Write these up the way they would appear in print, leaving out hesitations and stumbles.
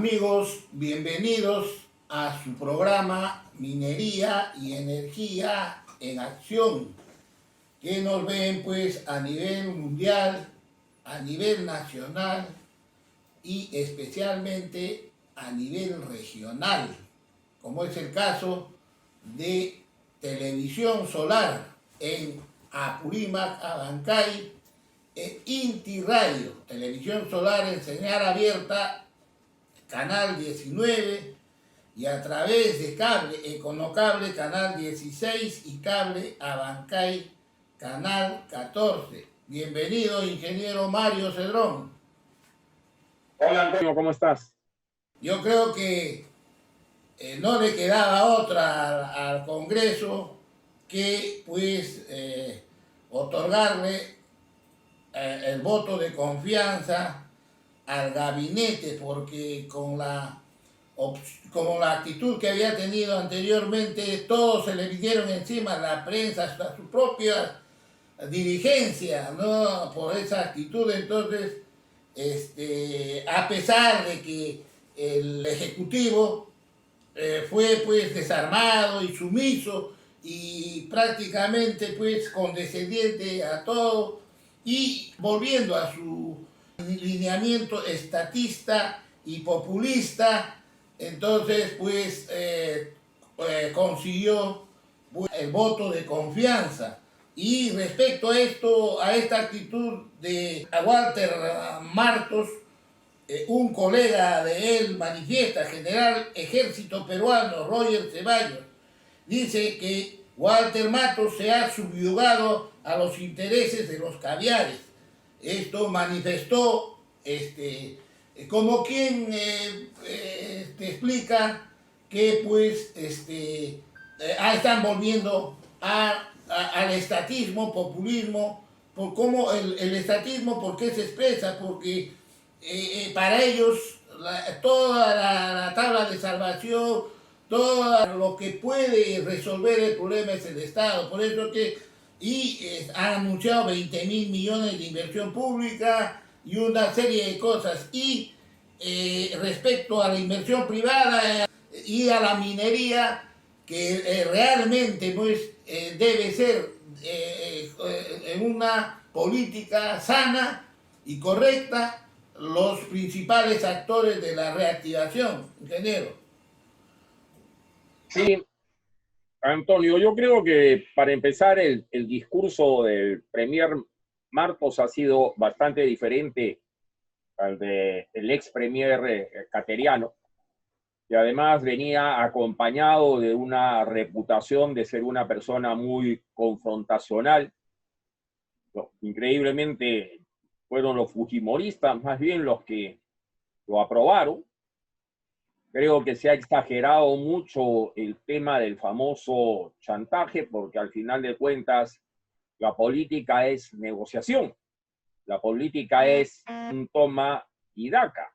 Amigos, bienvenidos a su programa Minería y Energía en Acción, que nos ven pues a nivel mundial, a nivel nacional y especialmente a nivel regional, como es el caso de Televisión Solar en Apurímac, Abancay, e Inti Radio, Televisión Solar en señal abierta, Canal 19, y a través de cable, Econocable, Canal 16 y cable Abancay, Canal 14. Bienvenido, ingeniero Mario Cedrón. Hola Antonio, ¿cómo estás? Yo creo que no le quedaba otra al Congreso que pues otorgarle el voto de confianza al gabinete, porque con la actitud que había tenido anteriormente, todos se le vinieron encima, la prensa, hasta su propia dirigencia, ¿no? Por esa actitud. Entonces, a pesar de que el Ejecutivo fue pues desarmado y sumiso y prácticamente pues condescendiente a todo, y volviendo a su lineamiento estatista y populista, entonces pues consiguió el voto de confianza. Y respecto a esto, a esta actitud de Walter Martos, un colega de él manifiesta, general ejército peruano Roger Ceballos, dice que Walter Matos se ha subyugado a los intereses de los caviares. Esto manifestó como quien explica que pues están volviendo al estatismo, populismo, por cómo el estatismo, ¿por qué se expresa? Porque para ellos toda la tabla de salvación, todo lo que puede resolver el problema es el Estado. Por eso que han anunciado 20.000 millones de inversión pública y una serie de cosas. Y respecto a la inversión privada y a la minería, que realmente pues, debe ser en una política sana y correcta, los principales actores de la reactivación, ingeniero. Sí, Antonio, yo creo que para empezar el discurso del Premier Martos ha sido bastante diferente al del ex Premier Cateriano, y además venía acompañado de una reputación de ser una persona muy confrontacional. Increíblemente fueron los fujimoristas más bien los que lo aprobaron. Creo que se ha exagerado mucho el tema del famoso chantaje, porque al final de cuentas la política es negociación, la política es un toma y daca.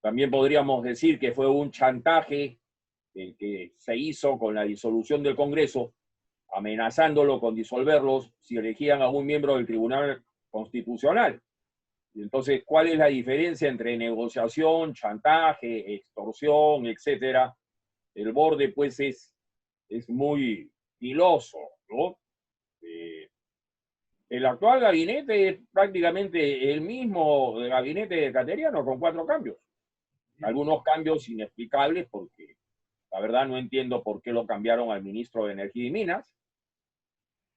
También podríamos decir que fue un chantaje el que se hizo con la disolución del Congreso, amenazándolo con disolverlos si elegían a un miembro del Tribunal Constitucional. Entonces, ¿cuál es la diferencia entre negociación, chantaje, extorsión, etcétera? El borde, pues, es muy filoso, ¿no? El actual gabinete es prácticamente el mismo gabinete de Cateriano, con 4 cambios. Algunos cambios inexplicables, porque la verdad no entiendo por qué lo cambiaron al ministro de Energía y Minas.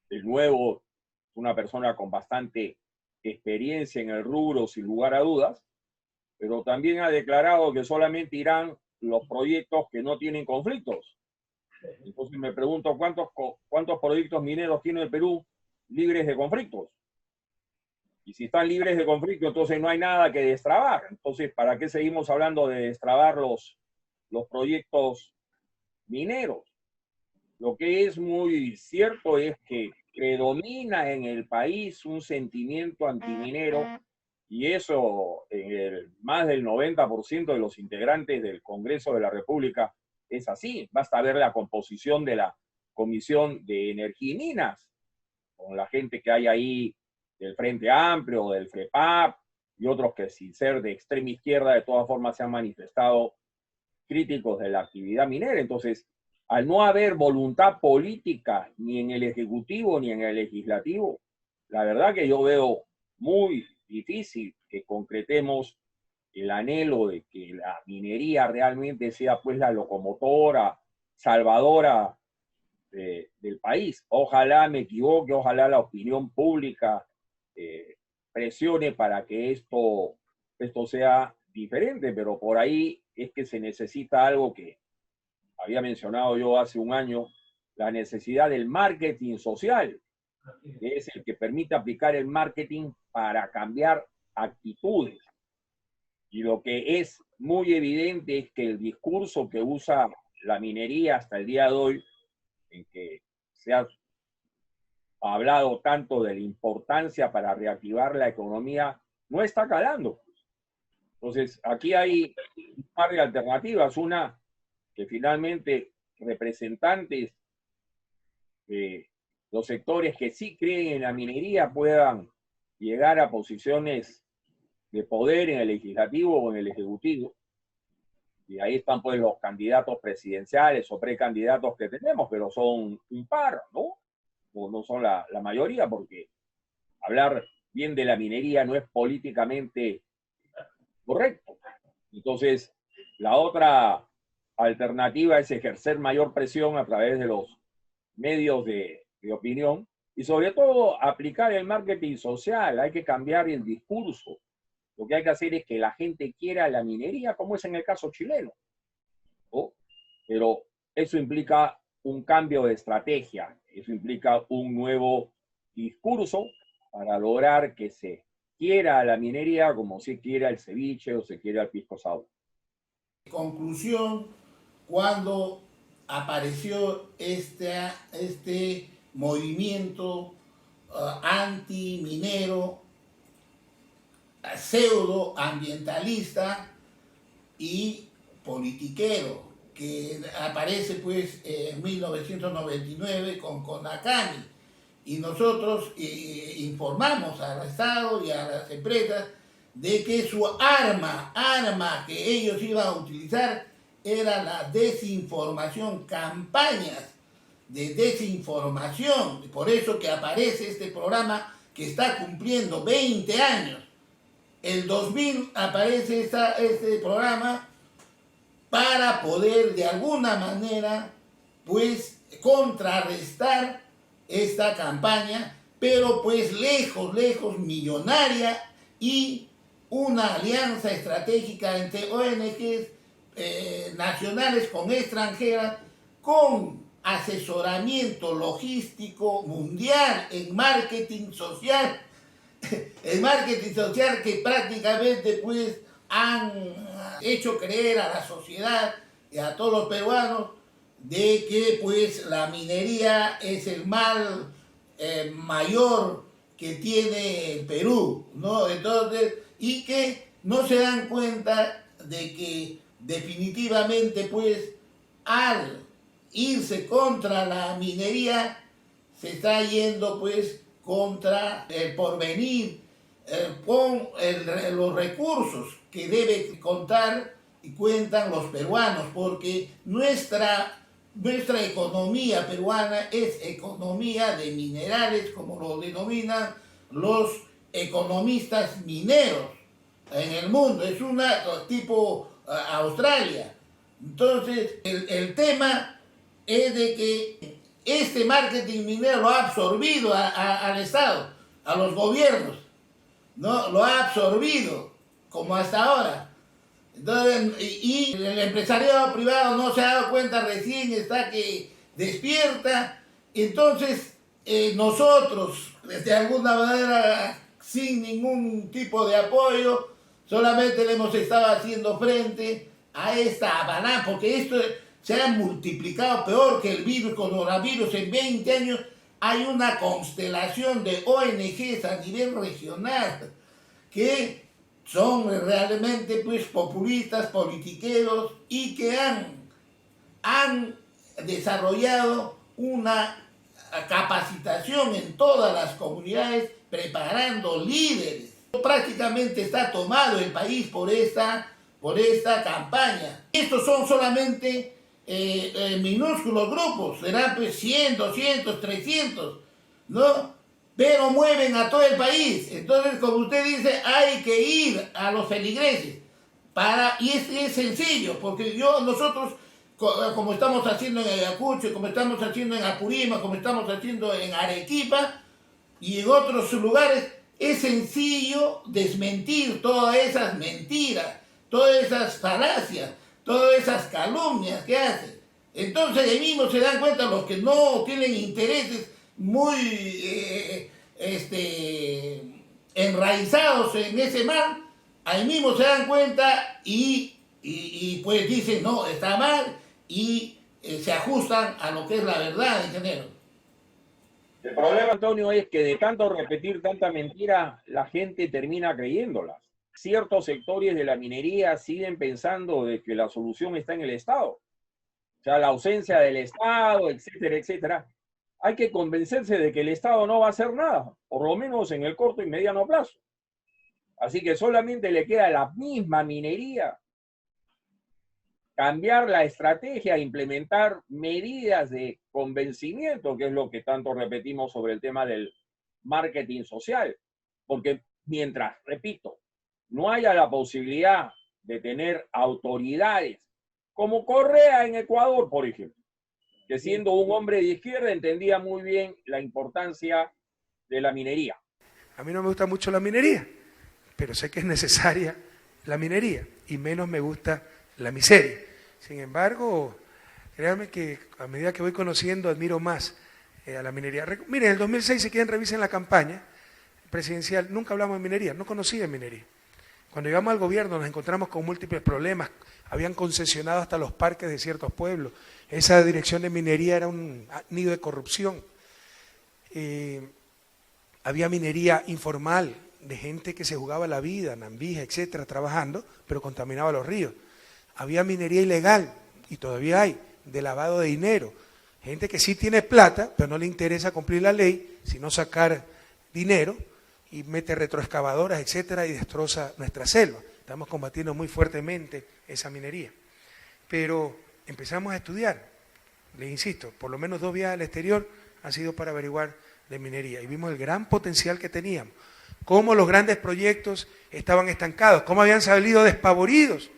El nuevo es una persona con bastante experiencia en el rubro, sin lugar a dudas, pero también ha declarado que solamente irán los proyectos que no tienen conflictos. Entonces me pregunto cuántos proyectos mineros tiene el Perú libres de conflictos. Y si están libres de conflicto, entonces no hay nada que destrabar. Entonces, ¿para qué seguimos hablando de destrabar los proyectos mineros? Lo que es muy cierto es que predomina en el país un sentimiento antiminero, y eso en más del 90% de los integrantes del Congreso de la República es así. Basta ver la composición de la Comisión de Energía y Minas, con la gente que hay ahí del Frente Amplio, del FREPAP, y otros que sin ser de extrema izquierda de todas formas se han manifestado críticos de la actividad minera. Entonces, al no haber voluntad política ni en el Ejecutivo ni en el Legislativo, la verdad que yo veo muy difícil que concretemos el anhelo de que la minería realmente sea pues la locomotora salvadora del país. Ojalá me equivoque, ojalá la opinión pública presione para que esto sea diferente, pero por ahí es que se necesita algo que había mencionado yo hace un año, la necesidad del marketing social, que es el que permite aplicar el marketing para cambiar actitudes. Y lo que es muy evidente es que el discurso que usa la minería hasta el día de hoy, en que se ha hablado tanto de la importancia para reactivar la economía, no está calando. Entonces, aquí hay un par de alternativas. Una, que finalmente representantes de los sectores que sí creen en la minería puedan llegar a posiciones de poder en el legislativo o en el ejecutivo. Y ahí están pues los candidatos presidenciales o precandidatos que tenemos, pero son un par, ¿no? O no son la mayoría, porque hablar bien de la minería no es políticamente correcto. Entonces, la otra alternativa es ejercer mayor presión a través de los medios de opinión y sobre todo aplicar el marketing social. Hay que cambiar el discurso. Lo que hay que hacer es que la gente quiera la minería, como es en el caso chileno, ¿no? Pero eso implica un cambio de estrategia, eso implica un nuevo discurso para lograr que se quiera la minería como se quiera el ceviche o se quiera el pisco sour. Conclusión, cuando apareció este movimiento anti-minero, pseudo-ambientalista y politiquero, que aparece pues en 1999 con Conakami. Y nosotros informamos al Estado y a las empresas de que su arma que ellos iban a utilizar era la desinformación, campañas de desinformación. Por eso que aparece este programa que está cumpliendo 20 años. El 2000 aparece este programa para poder de alguna manera pues contrarrestar esta campaña, pero pues lejos, millonaria, y una alianza estratégica entre ONGs nacionales con extranjeras, con asesoramiento logístico mundial en marketing social, el marketing social que prácticamente pues han hecho creer a la sociedad y a todos los peruanos de que pues la minería es el mal mayor que tiene el Perú, ¿no? Entonces, y que no se dan cuenta de que definitivamente pues al irse contra la minería se está yendo pues contra el porvenir, con los recursos que debe contar y cuentan los peruanos, porque nuestra economía peruana es economía de minerales, como lo denominan los economistas mineros en el mundo. Es una tipo Australia. Entonces, el tema es de que este marketing minero lo ha absorbido al Estado, a los gobiernos, ¿no? Lo ha absorbido, como hasta ahora. Entonces, y el empresariado privado no se ha dado cuenta, recién está que despierta. Entonces, nosotros, de alguna manera, sin ningún tipo de apoyo, solamente le hemos estado haciendo frente a esta avalancha, porque esto se ha multiplicado peor que el virus, coronavirus. En 20 años hay una constelación de ONGs a nivel regional que son realmente pues populistas, politiqueros, y que han desarrollado una capacitación en todas las comunidades preparando líderes. Prácticamente está tomado el país por esta campaña. Estos son solamente minúsculos grupos, serán pues 100, 200, 300, ¿no? Pero mueven a todo el país. Entonces, como usted dice, hay que ir a los feligreses. Y es sencillo, porque nosotros, como estamos haciendo en Ayacucho, como estamos haciendo en Apurímac, como estamos haciendo en Arequipa y en otros lugares, es sencillo desmentir todas esas mentiras, todas esas falacias, todas esas calumnias que hacen. Entonces ahí mismo se dan cuenta los que no tienen intereses muy enraizados en ese mal, ahí mismo se dan cuenta y pues dicen, no, está mal, y se ajustan a lo que es la verdad, ingeniero. El problema, Antonio, es que de tanto repetir tanta mentira, la gente termina creyéndolas. Ciertos sectores de la minería siguen pensando de que la solución está en el Estado. O sea, la ausencia del Estado, etcétera, etcétera. Hay que convencerse de que el Estado no va a hacer nada, por lo menos en el corto y mediano plazo. Así que solamente le queda a la misma minería cambiar la estrategia, implementar medidas de convencimiento, que es lo que tanto repetimos sobre el tema del marketing social. Porque mientras, repito, no haya la posibilidad de tener autoridades, como Correa en Ecuador, por ejemplo, que siendo un hombre de izquierda entendía muy bien la importancia de la minería. A mí no me gusta mucho la minería, pero sé que es necesaria la minería, y menos me gusta la miseria. Sin embargo, créanme que a medida que voy conociendo, admiro más a la minería. Miren, en el 2006, si quieren revisen la campaña presidencial, nunca hablamos de minería, no conocía minería. Cuando llegamos al gobierno nos encontramos con múltiples problemas, habían concesionado hasta los parques de ciertos pueblos, esa dirección de minería era un nido de corrupción, había minería informal, de gente que se jugaba la vida, Nambija, etcétera, trabajando, pero contaminaba los ríos. Había minería ilegal, y todavía hay, de lavado de dinero. Gente que sí tiene plata, pero no le interesa cumplir la ley, sino sacar dinero, y mete retroexcavadoras, etcétera, y destroza nuestra selva. Estamos combatiendo muy fuertemente esa minería. Pero empezamos a estudiar, les insisto, por lo menos 2 viajes al exterior han sido para averiguar de minería, y vimos el gran potencial que teníamos, cómo los grandes proyectos estaban estancados, cómo habían salido despavoridos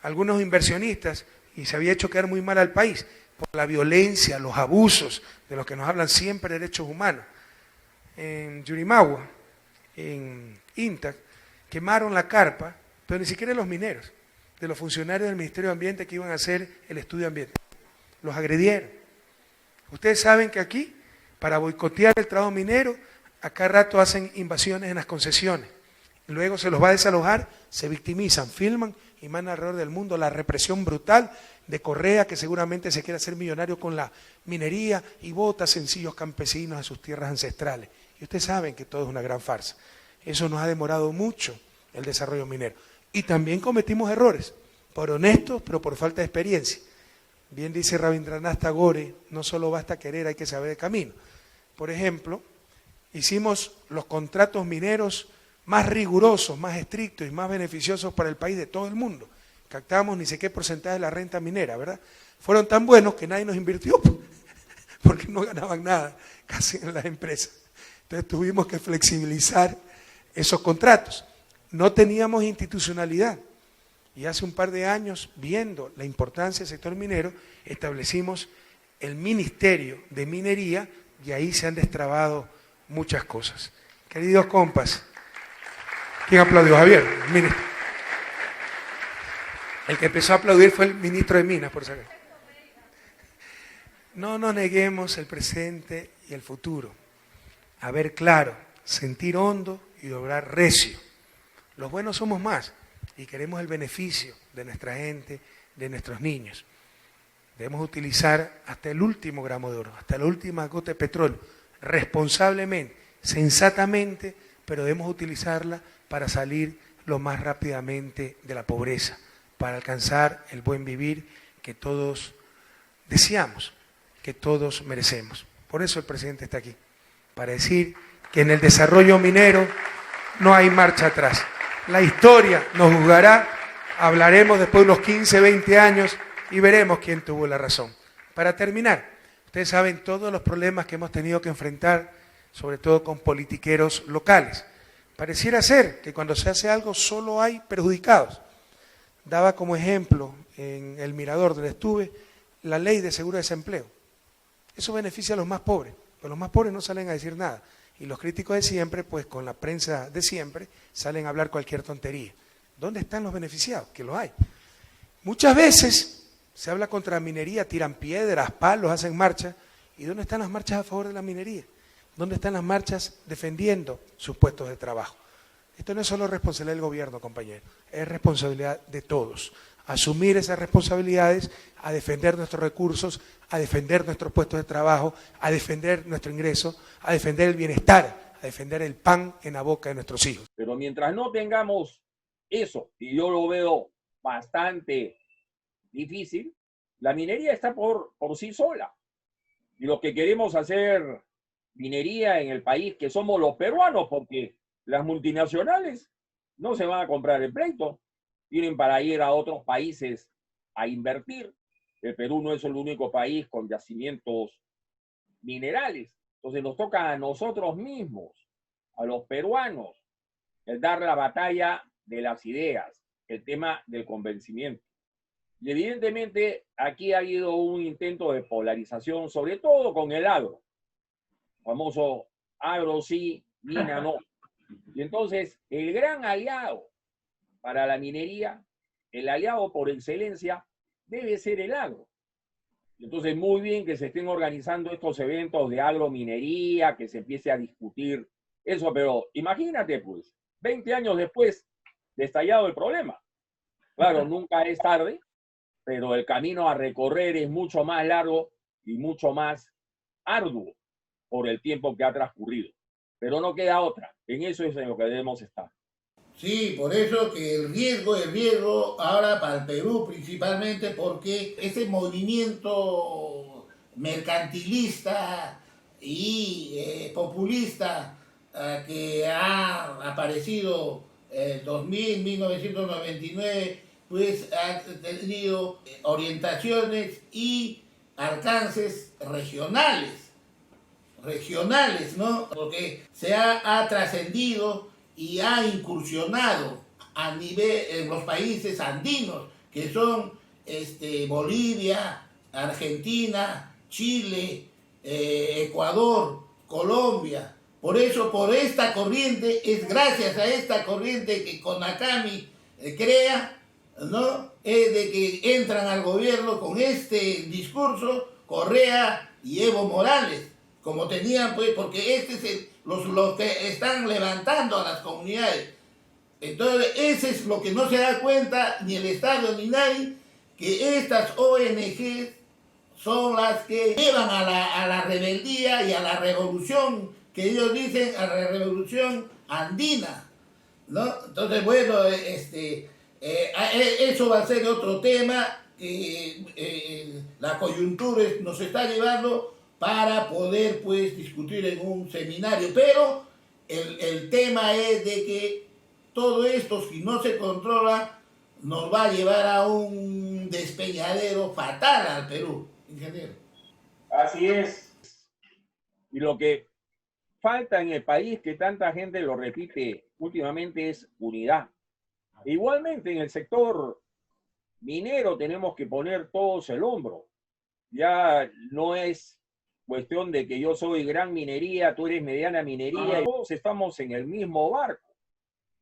algunos inversionistas y se había hecho quedar muy mal al país por la violencia, los abusos de los que nos hablan siempre derechos humanos. En Yurimagua, en Intac, quemaron la carpa, pero ni siquiera los mineros, de los funcionarios del Ministerio de Ambiente que iban a hacer el estudio ambiental. Los agredieron. Ustedes saben que aquí, para boicotear el trabajo minero, a cada rato hacen invasiones en las concesiones. Luego se los va a desalojar, se victimizan, filman y mandan alrededor del mundo la represión brutal de Correa, que seguramente se quiere hacer millonario con la minería y bota sencillos campesinos a sus tierras ancestrales. Y ustedes saben que todo es una gran farsa. Eso nos ha demorado mucho el desarrollo minero. Y también cometimos errores, por honestos, pero por falta de experiencia. Bien dice Rabindranath Tagore, no solo basta querer, hay que saber el camino. Por ejemplo, hicimos los contratos mineros más rigurosos, más estrictos y más beneficiosos para el país de todo el mundo. Captamos ni sé qué porcentaje de la renta minera, ¿verdad? Fueron tan buenos que nadie nos invirtió, porque no ganaban nada casi en las empresas. Entonces tuvimos que flexibilizar esos contratos. No teníamos institucionalidad. Y hace un par de años, viendo la importancia del sector minero, establecimos el Ministerio de Minería y ahí se han destrabado muchas cosas. Queridos compas, ¿quién aplaudió? Javier, el ministro. El que empezó a aplaudir fue el ministro de Minas, por saber. No nos neguemos el presente y el futuro. A ver claro, sentir hondo y obrar recio. Los buenos somos más y queremos el beneficio de nuestra gente, de nuestros niños. Debemos utilizar hasta el último gramo de oro, hasta la última gota de petróleo, responsablemente, sensatamente, pero debemos utilizarla para salir lo más rápidamente de la pobreza, para alcanzar el buen vivir que todos deseamos, que todos merecemos. Por eso el presidente está aquí, para decir que en el desarrollo minero no hay marcha atrás. La historia nos juzgará, hablaremos después de unos 15, 20 años y veremos quién tuvo la razón. Para terminar, ustedes saben todos los problemas que hemos tenido que enfrentar, sobre todo con politiqueros locales. Pareciera ser que cuando se hace algo solo hay perjudicados. Daba como ejemplo en El Mirador, donde estuve, la ley de seguro de desempleo. Eso beneficia a los más pobres, pero los más pobres no salen a decir nada. Y los críticos de siempre, pues con la prensa de siempre, salen a hablar cualquier tontería. ¿Dónde están los beneficiados? Que los hay. Muchas veces se habla contra la minería, tiran piedras, palos, hacen marchas. ¿Y dónde están las marchas a favor de la minería? ¿Dónde están las marchas defendiendo sus puestos de trabajo? Esto no es solo responsabilidad del gobierno, compañeros, es responsabilidad de todos. Asumir esas responsabilidades, a defender nuestros recursos, a defender nuestros puestos de trabajo, a defender nuestro ingreso, a defender el bienestar, a defender el pan en la boca de nuestros hijos. Pero mientras no tengamos eso, y yo lo veo bastante difícil, la minería está por sí sola. Y los que queremos hacer minería en el país, que somos los peruanos, porque las multinacionales no se van a comprar el pleito, tienen para ir a otros países a invertir. El Perú no es el único país con yacimientos minerales. Entonces nos toca a nosotros mismos, a los peruanos, el dar la batalla de las ideas, el tema del convencimiento. Y evidentemente aquí ha habido un intento de polarización, sobre todo con el agro. Famoso agro sí, mina no. Y entonces el gran aliado para la minería, el aliado por excelencia, debe ser el agro. Entonces, muy bien que se estén organizando estos eventos de agrominería, que se empiece a discutir eso, pero imagínate, pues, 20 años después de estallado el problema. Claro, nunca es tarde, pero el camino a recorrer es mucho más largo y mucho más arduo por el tiempo que ha transcurrido. Pero no queda otra. En eso es en lo que debemos estar. Sí, por eso que el riesgo ahora para el Perú principalmente, porque ese movimiento mercantilista y populista que ha aparecido en 2000, 1999, pues ha tenido orientaciones y alcances regionales, ¿no? Porque se ha trascendido y ha incursionado a nivel en los países andinos, que son Bolivia, Argentina, Chile, Ecuador, Colombia. Por eso, por esta corriente, es gracias a esta corriente que Conakami crea, ¿no? Es de que entran al gobierno con este discurso Correa y Evo Morales, como tenían, pues, porque los que están levantando a las comunidades. Entonces, ese es lo que no se da cuenta ni el Estado ni nadie, que estas ONG son las que llevan a la rebeldía y a la revolución, que ellos dicen, a la revolución andina, ¿no? Entonces, bueno, eso va a ser otro tema que la coyuntura nos está llevando para poder, pues, discutir en un seminario. Pero el tema es de que todo esto, si no se controla, nos va a llevar a un despeñadero fatal al Perú, ingeniero. Así es. Y lo que falta en el país, que tanta gente lo repite últimamente, es unidad. Igualmente en el sector minero tenemos que poner todos el hombro. Ya no es cuestión de que yo soy gran minería, tú eres mediana minería, y todos estamos en el mismo barco.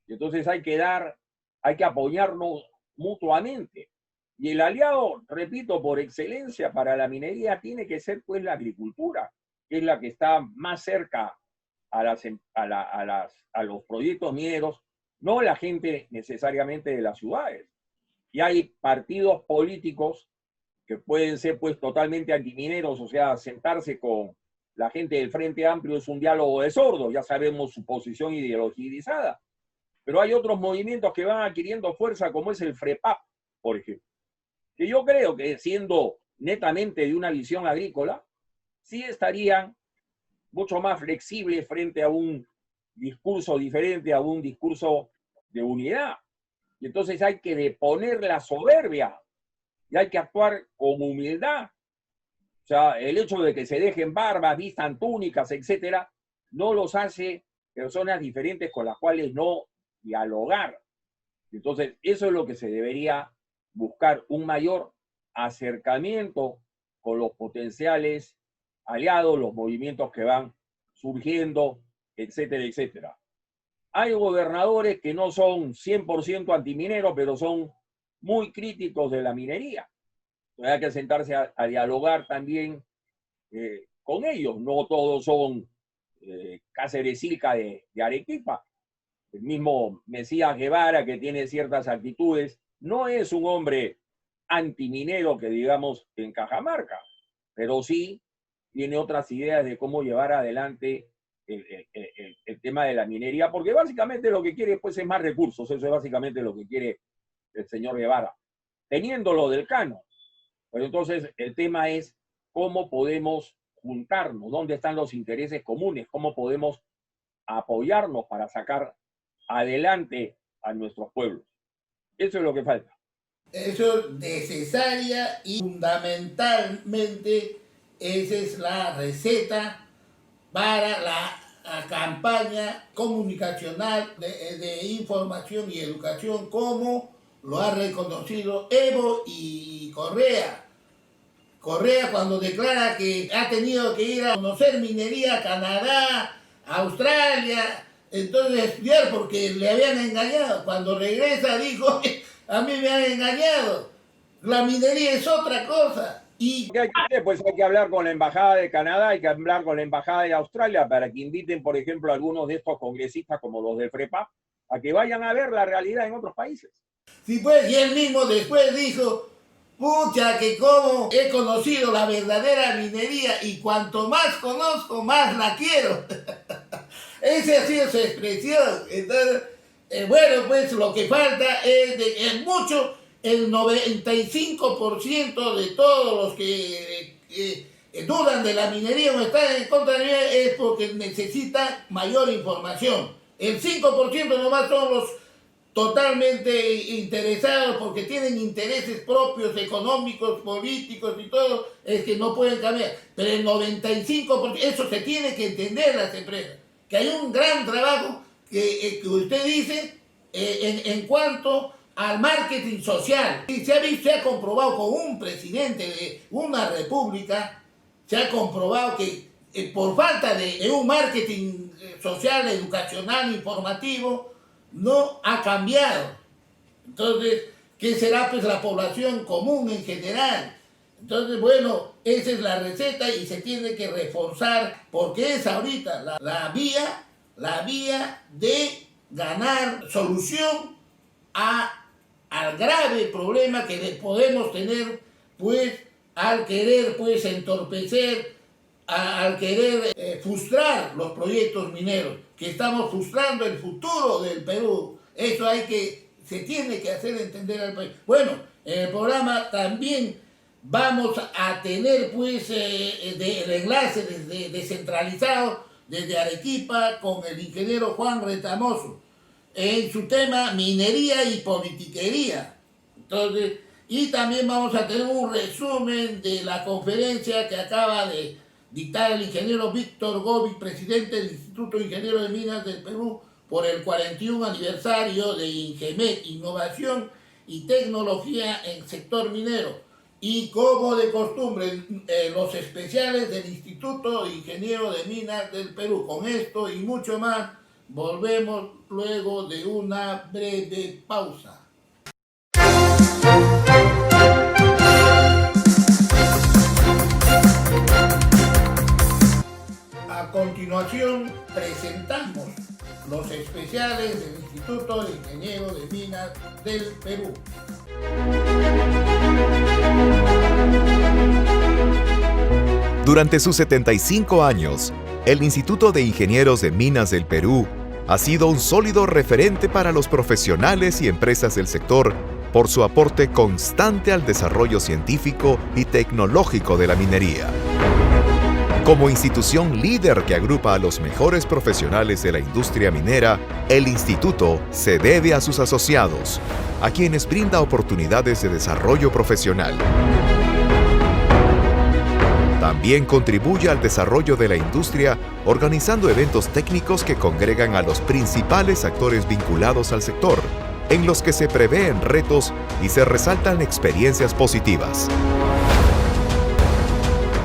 Y entonces hay que apoyarnos mutuamente. Y el aliado, repito, por excelencia para la minería tiene que ser, pues, la agricultura, que es la que está más cerca a los proyectos mineros, no la gente necesariamente de las ciudades. Y hay partidos políticos que pueden ser, pues, totalmente antimineros, o sea, sentarse con la gente del Frente Amplio es un diálogo de sordos, ya sabemos su posición ideologizada. Pero hay otros movimientos que van adquiriendo fuerza, como es el FREPAP, por ejemplo, que yo creo que, siendo netamente de una visión agrícola, sí estarían mucho más flexibles frente a un discurso diferente a un discurso de unidad. Y entonces hay que deponer la soberbia y hay que actuar con humildad. O sea, el hecho de que se dejen barbas, vistan túnicas, etcétera, no los hace personas diferentes con las cuales no dialogar. Entonces, eso es lo que se debería buscar, un mayor acercamiento con los potenciales aliados, los movimientos que van surgiendo, etcétera, etcétera. Hay gobernadores que no son 100% antimineros, pero son muy críticos de la minería. Entonces hay que sentarse a dialogar también con ellos. No todos son Cáceres Silca de Arequipa. El mismo Mesías Guevara, que tiene ciertas actitudes, no es un hombre antiminero que digamos en Cajamarca, pero sí tiene otras ideas de cómo llevar adelante el tema de la minería, porque básicamente lo que quiere pues es más recursos. Eso es básicamente lo que quiere el señor Guevara, teniéndolo del Cano. Pero entonces el tema es cómo podemos juntarnos, dónde están los intereses comunes, cómo podemos apoyarnos para sacar adelante a nuestros pueblos. Eso es lo que falta. Eso es necesaria y fundamentalmente esa es la receta para la campaña comunicacional de información y educación, como lo ha reconocido Evo y Correa. Correa, cuando declara que ha tenido que ir a conocer minería a Canadá, a Australia, entonces estudiar porque le habían engañado. Cuando regresa dijo, a mí me han engañado, la minería es otra cosa. Y ¿qué hay que hacer? Pues hay que hablar con la Embajada de Canadá, hay que hablar con la Embajada de Australia para que inviten, por ejemplo, a algunos de estos congresistas como los del FREPA a que vayan a ver la realidad en otros países. Sí, pues, y él mismo después dijo, pucha, que como he conocido la verdadera minería y cuanto más conozco, más la quiero. Esa ha sido su expresión. Entonces, bueno, pues lo que falta es mucho. El 95% de todos los que dudan de la minería o están en contra de ella es porque necesita mayor información. El 5% nomás son los totalmente interesados porque tienen intereses propios, económicos, políticos y todo, es que no pueden cambiar. Pero el 95%, eso se tiene que entender las empresas, que hay un gran trabajo que usted dice en cuanto al marketing social. Y se ha comprobado con un presidente de una república, se ha comprobado que por falta de un marketing social, educacional, informativo, no ha cambiado. Entonces, ¿qué será pues la población común en general? Entonces, bueno, esa es la receta y se tiene que reforzar porque es ahorita la vía de ganar solución al grave problema que podemos tener pues al querer pues entorpecer, al querer frustrar los proyectos mineros, que estamos frustrando el futuro del Perú. Eso se tiene que hacer entender al país. Bueno, en el programa también vamos a tener pues el enlace descentralizado desde Arequipa con el ingeniero Juan Retamoso en su tema minería y politiquería. Entonces, y también vamos a tener un resumen de la conferencia que acaba de dictar el ingeniero Víctor Gobi, presidente del Instituto de Ingenieros de Minas del Perú, por el 41 aniversario de INGEMET, Innovación y Tecnología en Sector Minero. Y como de costumbre, los especiales del Instituto de Ingenieros de Minas del Perú. Con esto y mucho más, volvemos luego de una breve pausa. A continuación presentamos los especiales del Instituto de Ingenieros de Minas del Perú. Durante sus 75 años, el Instituto de Ingenieros de Minas del Perú ha sido un sólido referente para los profesionales y empresas del sector por su aporte constante al desarrollo científico y tecnológico de la minería. Como institución líder que agrupa a los mejores profesionales de la industria minera, el instituto se debe a sus asociados, a quienes brinda oportunidades de desarrollo profesional. También contribuye al desarrollo de la industria organizando eventos técnicos que congregan a los principales actores vinculados al sector, en los que se prevén retos y se resaltan experiencias positivas.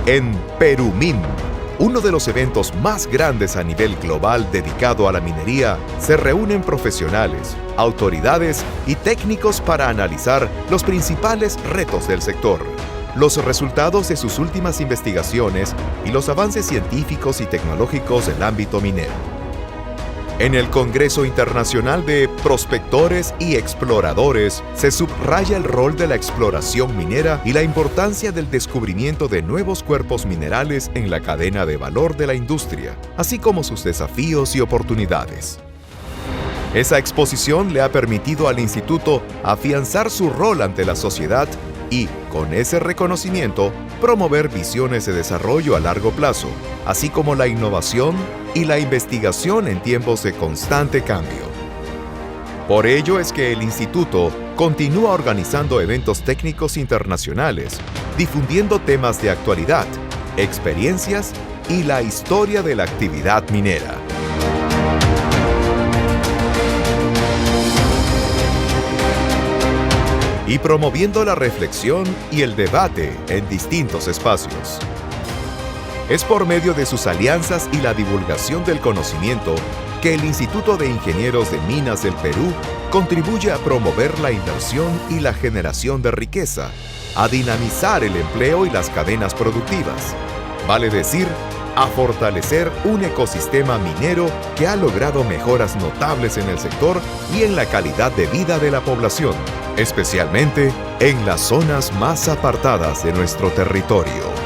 En Perumin, uno de los eventos más grandes a nivel global dedicado a la minería, se reúnen profesionales, autoridades y técnicos para analizar los principales retos del sector, los resultados de sus últimas investigaciones y los avances científicos y tecnológicos del ámbito minero. En el Congreso Internacional de Prospectores y Exploradores se subraya el rol de la exploración minera y la importancia del descubrimiento de nuevos cuerpos minerales en la cadena de valor de la industria, así como sus desafíos y oportunidades. Esa exposición le ha permitido al instituto afianzar su rol ante la sociedad y, con ese reconocimiento, promover visiones de desarrollo a largo plazo, así como la innovación y la investigación en tiempos de constante cambio. Por ello es que el instituto continúa organizando eventos técnicos internacionales, difundiendo temas de actualidad, experiencias y la historia de la actividad minera. Y promoviendo la reflexión y el debate en distintos espacios. Es por medio de sus alianzas y la divulgación del conocimiento que el Instituto de Ingenieros de Minas del Perú contribuye a promover la inversión y la generación de riqueza, a dinamizar el empleo y las cadenas productivas, vale decir, a fortalecer un ecosistema minero que ha logrado mejoras notables en el sector y en la calidad de vida de la población, especialmente en las zonas más apartadas de nuestro territorio.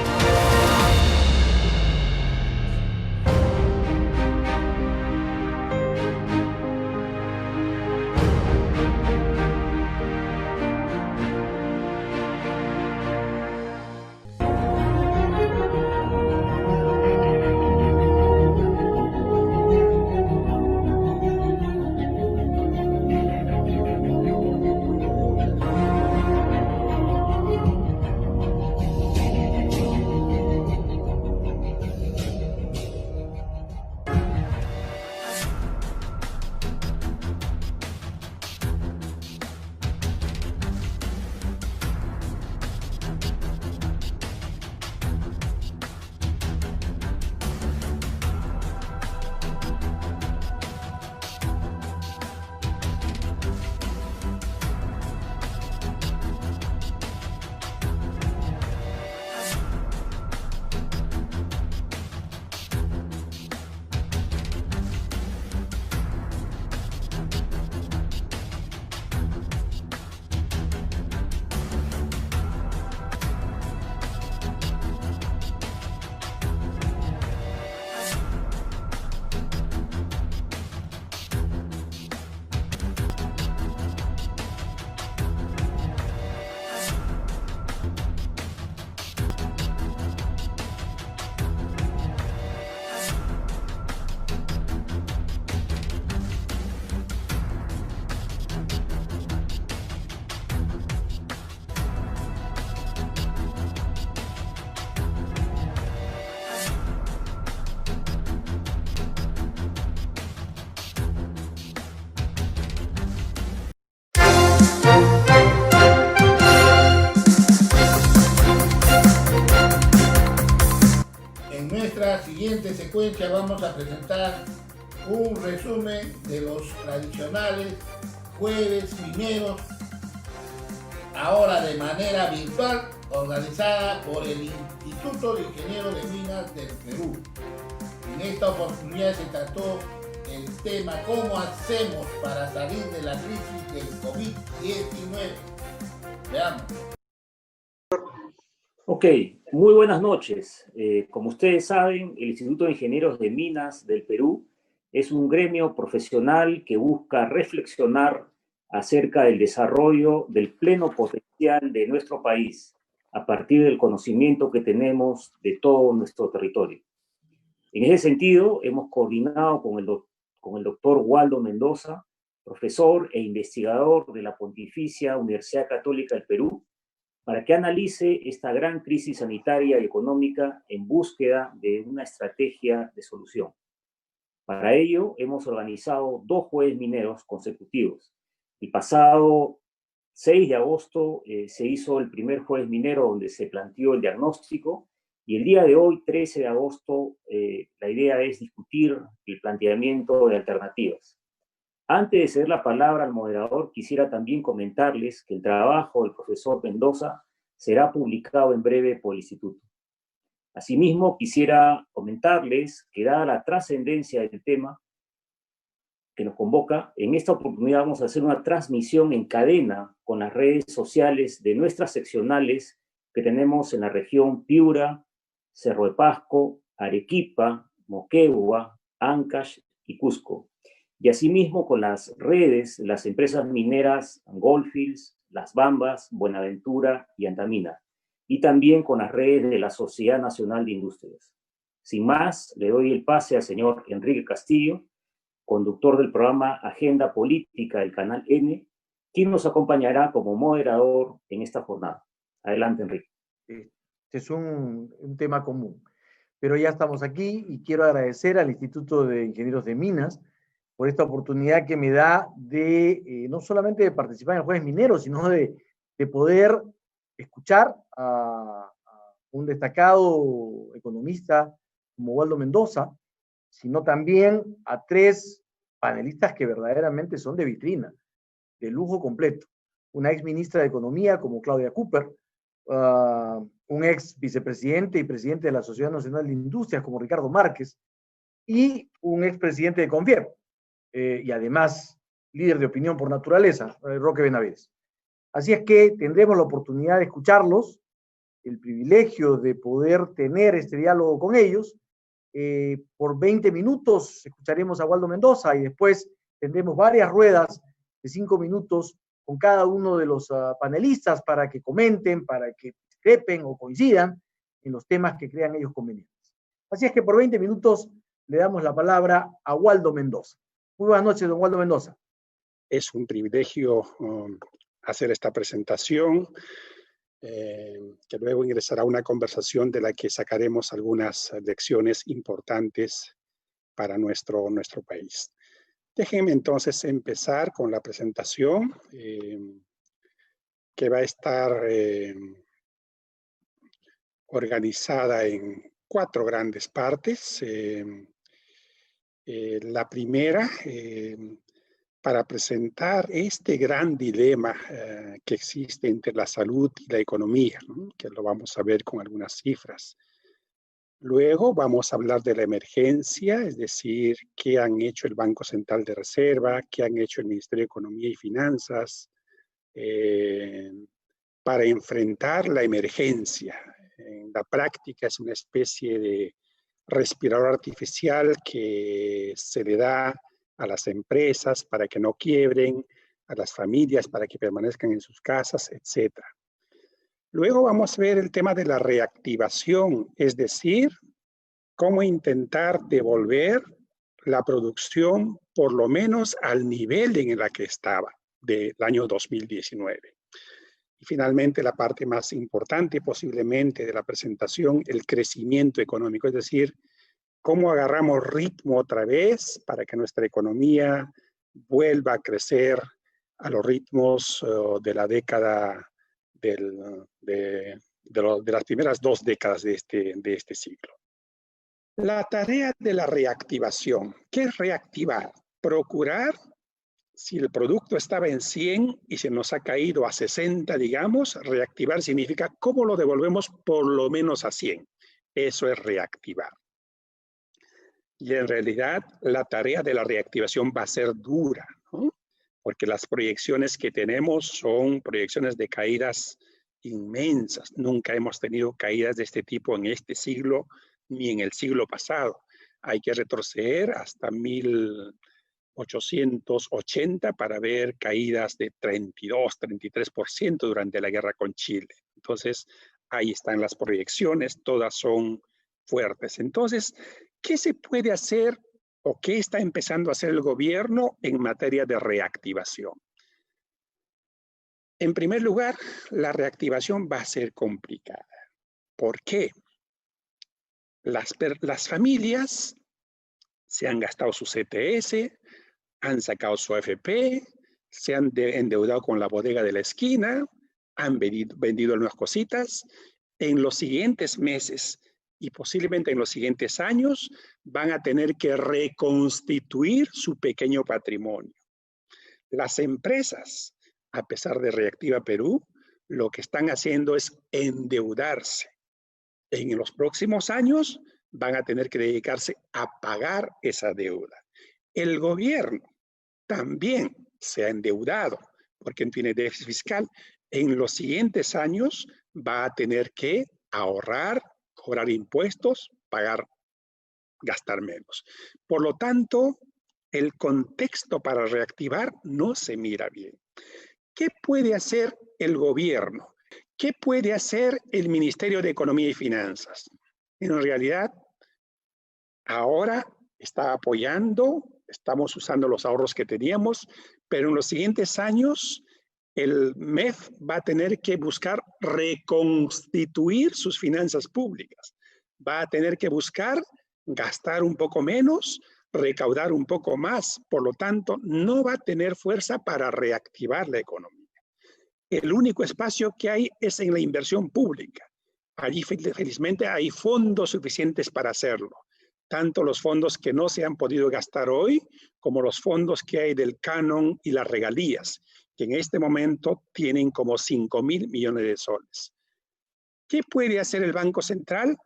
En nuestra siguiente secuencia vamos a presentar un resumen de los tradicionales jueves mineros, ahora de manera virtual, organizada por el Instituto de Ingenieros de Minas del Perú. En esta oportunidad se trató el tema ¿cómo hacemos para salir de la crisis del COVID-19? Veamos. Ok, muy buenas noches. Como ustedes saben, el Instituto de Ingenieros de Minas del Perú es un gremio profesional que busca reflexionar acerca del desarrollo del pleno potencial de nuestro país a partir del conocimiento que tenemos de todo nuestro territorio. En ese sentido, hemos coordinado con el doctor Waldo Mendoza, profesor e investigador de la Pontificia Universidad Católica del Perú, para que analice esta gran crisis sanitaria y económica en búsqueda de una estrategia de solución. Para ello, hemos organizado 2 jueves mineros consecutivos. El pasado 6 de agosto se hizo el primer jueves minero donde se planteó el diagnóstico, y el día de hoy, 13 de agosto, la idea es discutir el planteamiento de alternativas. Antes de ceder la palabra al moderador, quisiera también comentarles que el trabajo del profesor Mendoza será publicado en breve por el Instituto. Asimismo, quisiera comentarles que, dada la trascendencia del tema que nos convoca, en esta oportunidad vamos a hacer una transmisión en cadena con las redes sociales de nuestras seccionales que tenemos en la región Piura, Cerro de Pasco, Arequipa, Moquegua, Ancash y Cusco. Y asimismo con las redes de las empresas mineras Goldfields, Las Bambas, Buenaventura y Antamina, y también con las redes de la Sociedad Nacional de Industrias. Sin más, le doy el pase al señor Enrique Castillo, conductor del programa Agenda Política del Canal N, quien nos acompañará como moderador en esta jornada. Adelante, Enrique. Este es un tema común, pero ya estamos aquí y quiero agradecer al Instituto de Ingenieros de Minas por esta oportunidad que me da de no solamente de participar en el Jueves Minero, sino de poder escuchar a un destacado economista como Waldo Mendoza, sino también a 3 panelistas que verdaderamente son de vitrina, de lujo completo. Una ex ministra de Economía como Claudia Cooper, un ex vicepresidente y presidente de la Sociedad Nacional de Industrias como Ricardo Márquez, y un ex presidente de Confiep, y además líder de opinión por naturaleza, Roque Benavides. Así es que tendremos la oportunidad de escucharlos, el privilegio de poder tener este diálogo con ellos. Por 20 minutos escucharemos a Waldo Mendoza y después tendremos varias ruedas de 5 minutos con cada uno de los panelistas para que comenten, para que discrepen o coincidan en los temas que crean ellos convenientes. Así es que por 20 minutos le damos la palabra a Waldo Mendoza. Muy buenas noches, don Waldo Mendoza. Es un privilegio hacer esta presentación, que luego ingresará a una conversación de la que sacaremos algunas lecciones importantes para nuestro país. Déjenme entonces empezar con la presentación, que va a estar organizada en 4 grandes partes. La primera, para presentar este gran dilema que existe entre la salud y la economía, ¿no? Que lo vamos a ver con algunas cifras. Luego vamos a hablar de la emergencia, es decir, qué han hecho el Banco Central de Reserva, qué han hecho el Ministerio de Economía y Finanzas para enfrentar la emergencia. En la práctica es una especie de respirador artificial que se le da a las empresas para que no quiebren, a las familias para que permanezcan en sus casas, etc. Luego vamos a ver el tema de la reactivación, es decir, cómo intentar devolver la producción por lo menos al nivel en el que estaba del año 2019. Y finalmente la parte más importante posiblemente de la presentación, el crecimiento económico, es decir, cómo agarramos ritmo otra vez para que nuestra economía vuelva a crecer a los ritmos de la década de las primeras 2 décadas de este siglo. La tarea de la reactivación. ¿Qué es reactivar? Procurar, si el producto estaba en 100 y se nos ha caído a 60, digamos, reactivar significa cómo lo devolvemos por lo menos a 100. Eso es reactivar. Y en realidad la tarea de la reactivación va a ser dura, ¿no? Porque las proyecciones que tenemos son proyecciones de caídas inmensas. Nunca hemos tenido caídas de este tipo en este siglo ni en el siglo pasado. Hay que retroceder hasta 1880 para ver caídas de 32, 33% durante la guerra con Chile. Entonces, ahí están las proyecciones, todas son fuertes. Entonces, ¿qué se puede hacer o qué está empezando a hacer el gobierno en materia de reactivación? En primer lugar, la reactivación va a ser complicada. ¿Por qué? Las familias se han gastado su CTS, han sacado su AFP, se han endeudado con la bodega de la esquina, han vendido algunas cositas. En los siguientes meses y posiblemente en los siguientes años van a tener que reconstituir su pequeño patrimonio. Las empresas, a pesar de Reactiva Perú, lo que están haciendo es endeudarse. En los próximos años van a tener que dedicarse a pagar esa deuda. El gobierno también se ha endeudado porque tiene déficit fiscal. En los siguientes años va a tener que ahorrar, cobrar impuestos, gastar menos. Por lo tanto, el contexto para reactivar no se mira bien. ¿Qué puede hacer el gobierno? ¿Qué puede hacer el Ministerio de Economía y Finanzas? En realidad, ahora está apoyando, estamos usando los ahorros que teníamos, pero en los siguientes años el MEF va a tener que buscar reconstituir sus finanzas públicas. Va a tener que buscar gastar un poco menos, recaudar un poco más. Por lo tanto, no va a tener fuerza para reactivar la economía. El único espacio que hay es en la inversión pública. Allí, felizmente, hay fondos suficientes para hacerlo. Tanto los fondos que no se han podido gastar hoy, como los fondos que hay del canon y las regalías, que en este momento tienen como 5.000 millones de soles. ¿Qué puede hacer el Banco Central?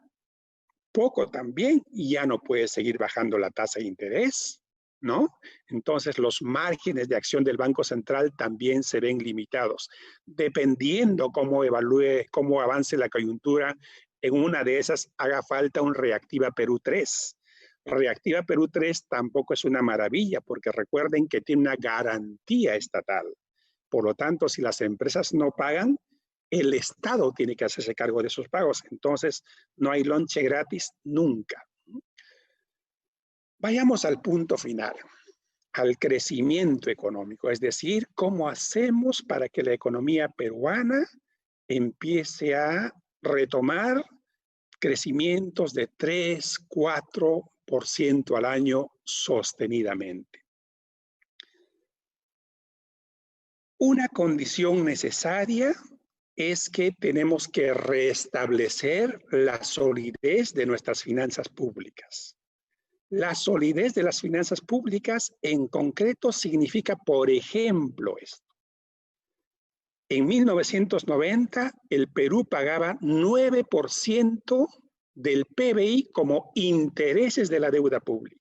Poco también, y ya no puede seguir bajando la tasa de interés, ¿no? Entonces los márgenes de acción del Banco Central también se ven limitados. Dependiendo cómo evalúe, cómo avance la coyuntura, en una de esas haga falta un Reactiva Perú 3. Reactiva Perú 3 tampoco es una maravilla, porque recuerden que tiene una garantía estatal. Por lo tanto, si las empresas no pagan, el Estado tiene que hacerse cargo de esos pagos. Entonces, no hay lonche gratis nunca. Vayamos al punto final, al crecimiento económico, es decir, cómo hacemos para que la economía peruana empiece a retomar crecimientos de 3, 4% al año sostenidamente. Una condición necesaria es que tenemos que restablecer la solidez de nuestras finanzas públicas. La solidez de las finanzas públicas en concreto significa, por ejemplo, esto. En 1990, el Perú pagaba 9% del PBI como intereses de la deuda pública.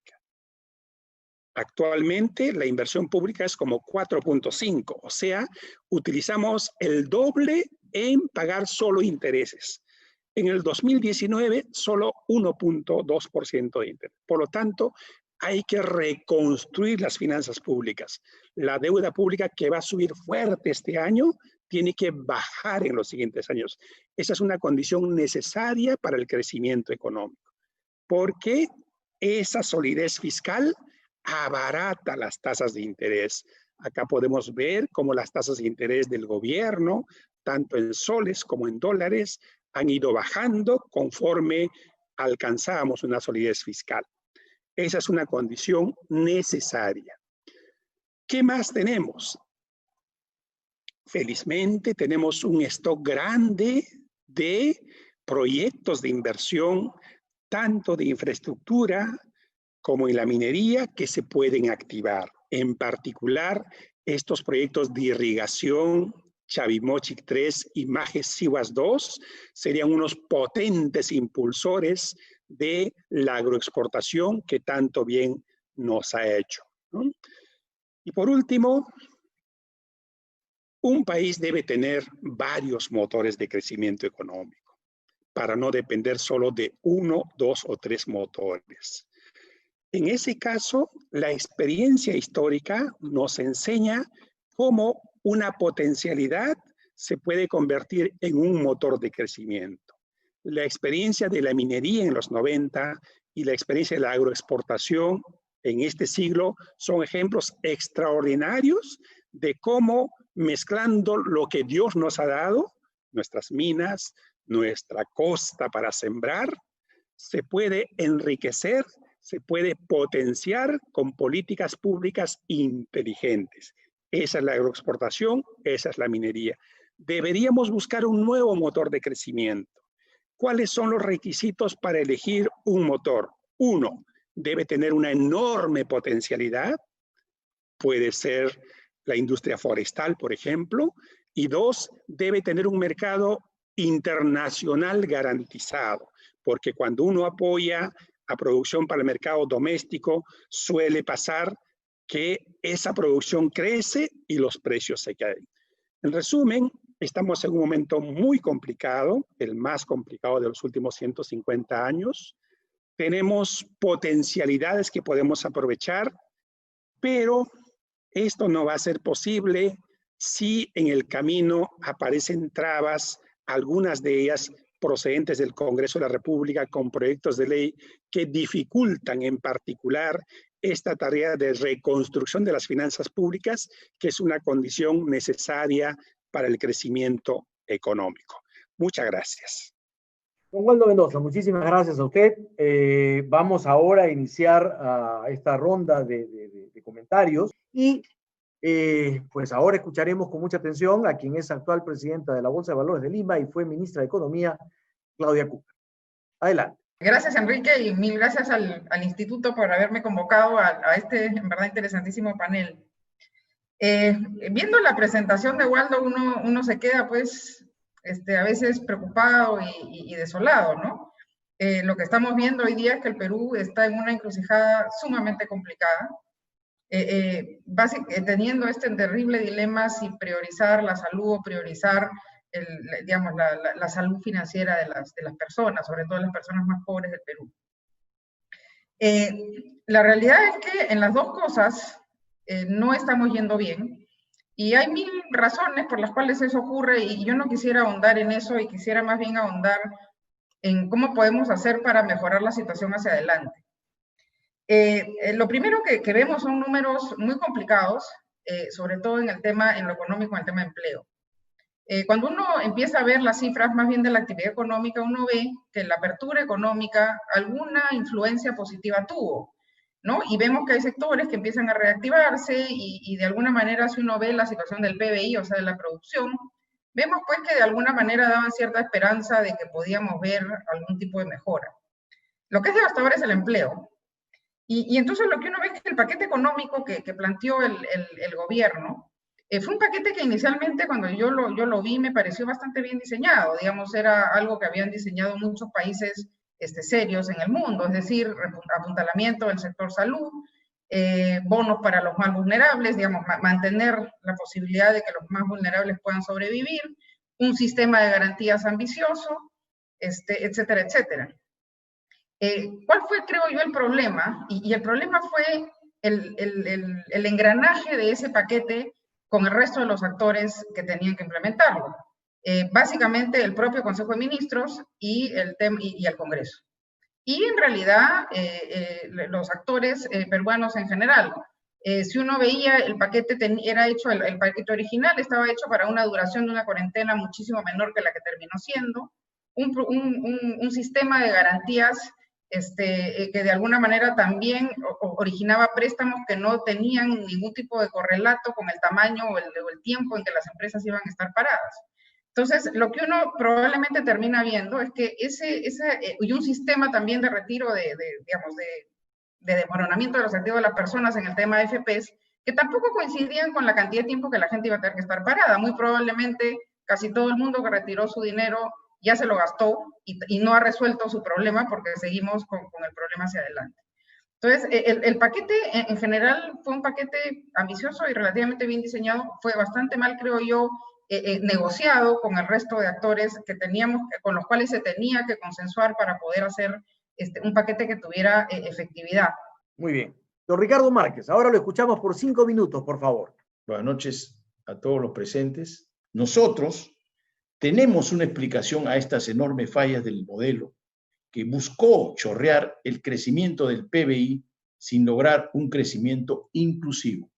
Actualmente, la inversión pública es como 4.5, o sea, utilizamos el doble en pagar solo intereses. En el 2019, solo 1.2% de interés. Por lo tanto, hay que reconstruir las finanzas públicas. La deuda pública, que va a subir fuerte este año, tiene que bajar en los siguientes años. Esa es una condición necesaria para el crecimiento económico, porque esa solidez fiscal abarata las tasas de interés. Acá podemos ver cómo las tasas de interés del gobierno, tanto en soles como en dólares, han ido bajando conforme alcanzamos una solidez fiscal. Esa es una condición necesaria. ¿Qué más tenemos? Felizmente tenemos un stock grande de proyectos de inversión, tanto de infraestructura como en la minería, que se pueden activar. En particular, estos proyectos de irrigación, Chavimochic 3 y Majes Sihuas 2, serían unos potentes impulsores de la agroexportación que tanto bien nos ha hecho, ¿no? Y por último, un país debe tener varios motores de crecimiento económico para no depender solo de 1, 2 o 3 motores. En ese caso, la experiencia histórica nos enseña cómo una potencialidad se puede convertir en un motor de crecimiento. La experiencia de la minería en los 90 y la experiencia de la agroexportación en este siglo son ejemplos extraordinarios de cómo, mezclando lo que Dios nos ha dado, nuestras minas, nuestra costa para sembrar, se puede enriquecer, se puede potenciar con políticas públicas inteligentes. Esa es la agroexportación, esa es la minería. Deberíamos buscar un nuevo motor de crecimiento. ¿Cuáles son los requisitos para elegir un motor? Uno, debe tener una enorme potencialidad. Puede ser la industria forestal, por ejemplo. Y dos, debe tener un mercado internacional garantizado, porque cuando uno apoya a producción para el mercado doméstico, suele pasar que esa producción crece y los precios se caen. En resumen, estamos en un momento muy complicado, el más complicado de los últimos 150 años. Tenemos potencialidades que podemos aprovechar, pero esto no va a ser posible si en el camino aparecen trabas, algunas de ellas procedentes del Congreso de la República con proyectos de ley que dificultan en particular esta tarea de reconstrucción de las finanzas públicas, que es una condición necesaria para el crecimiento económico. Muchas gracias. Don Waldo Mendoza, muchísimas gracias a usted. Vamos ahora a iniciar esta ronda de comentarios y pues ahora escucharemos con mucha atención a quien es actual presidenta de la Bolsa de Valores de Lima y fue ministra de Economía, Claudia Cooper. Adelante. Gracias, Enrique, y mil gracias al Instituto por haberme convocado a este, en verdad, interesantísimo panel. Viendo la presentación de Waldo, uno se queda, pues, a veces preocupado y desolado, ¿no? Lo que estamos viendo hoy día es que el Perú está en una encrucijada sumamente complicada, teniendo este terrible dilema si priorizar la salud o priorizar digamos, la salud financiera de las personas, sobre todo las personas más pobres del Perú. La realidad es que en las dos cosas no estamos yendo bien, y hay mil razones por las cuales eso ocurre, y yo no quisiera ahondar en eso, y quisiera más bien ahondar en cómo podemos hacer para mejorar la situación hacia adelante. Lo primero que vemos son números muy complicados, sobre todo en lo económico, en el tema de empleo. Cuando uno empieza a ver las cifras más bien de la actividad económica, uno ve que la apertura económica alguna influencia positiva tuvo, ¿no? Y vemos que hay sectores que empiezan a reactivarse y de alguna manera, si uno ve la situación del PBI, o sea, de la producción, vemos pues que de alguna manera daban cierta esperanza de que podíamos ver algún tipo de mejora. Lo que es devastador es el empleo. Y entonces lo que uno ve es que el paquete económico que planteó el gobierno, fue un paquete que inicialmente cuando yo lo vi me pareció bastante bien diseñado, digamos, era algo que habían diseñado muchos países serios en el mundo, es decir, apuntalamiento del sector salud, bonos para los más vulnerables, digamos, mantener la posibilidad de que los más vulnerables puedan sobrevivir, un sistema de garantías ambicioso, etcétera, etcétera. ¿Cuál fue, creo yo, el problema? Y el problema fue el engranaje de ese paquete con el resto de los actores que tenían que implementarlo. Básicamente el propio Consejo de Ministros y el Congreso. Y en realidad los actores peruanos en general. Si uno veía el paquete, el paquete original estaba hecho para una duración de una cuarentena muchísimo menor que la que terminó siendo, un sistema de garantías que de alguna manera también originaba préstamos que no tenían ningún tipo de correlato con el tamaño o el tiempo en que las empresas iban a estar paradas. Entonces, lo que uno probablemente termina viendo es que y un sistema también de retiro de desmoronamiento de los activos de las personas en el tema de FPs, que tampoco coincidían con la cantidad de tiempo que la gente iba a tener que estar parada. Muy probablemente casi todo el mundo que retiró su dinero ya se lo gastó y no ha resuelto su problema porque seguimos con el problema hacia adelante. Entonces, el paquete en general fue un paquete ambicioso y relativamente bien diseñado, fue bastante mal, creo yo, negociado con el resto de actores con los cuales se tenía que consensuar para poder hacer un paquete que tuviera efectividad. Muy bien. Don Ricardo Márquez, ahora lo escuchamos por 5 minutos, por favor. Buenas noches a todos los presentes. Nosotros tenemos una explicación a estas enormes fallas del modelo que buscó chorrear el crecimiento del PBI sin lograr un crecimiento inclusivo.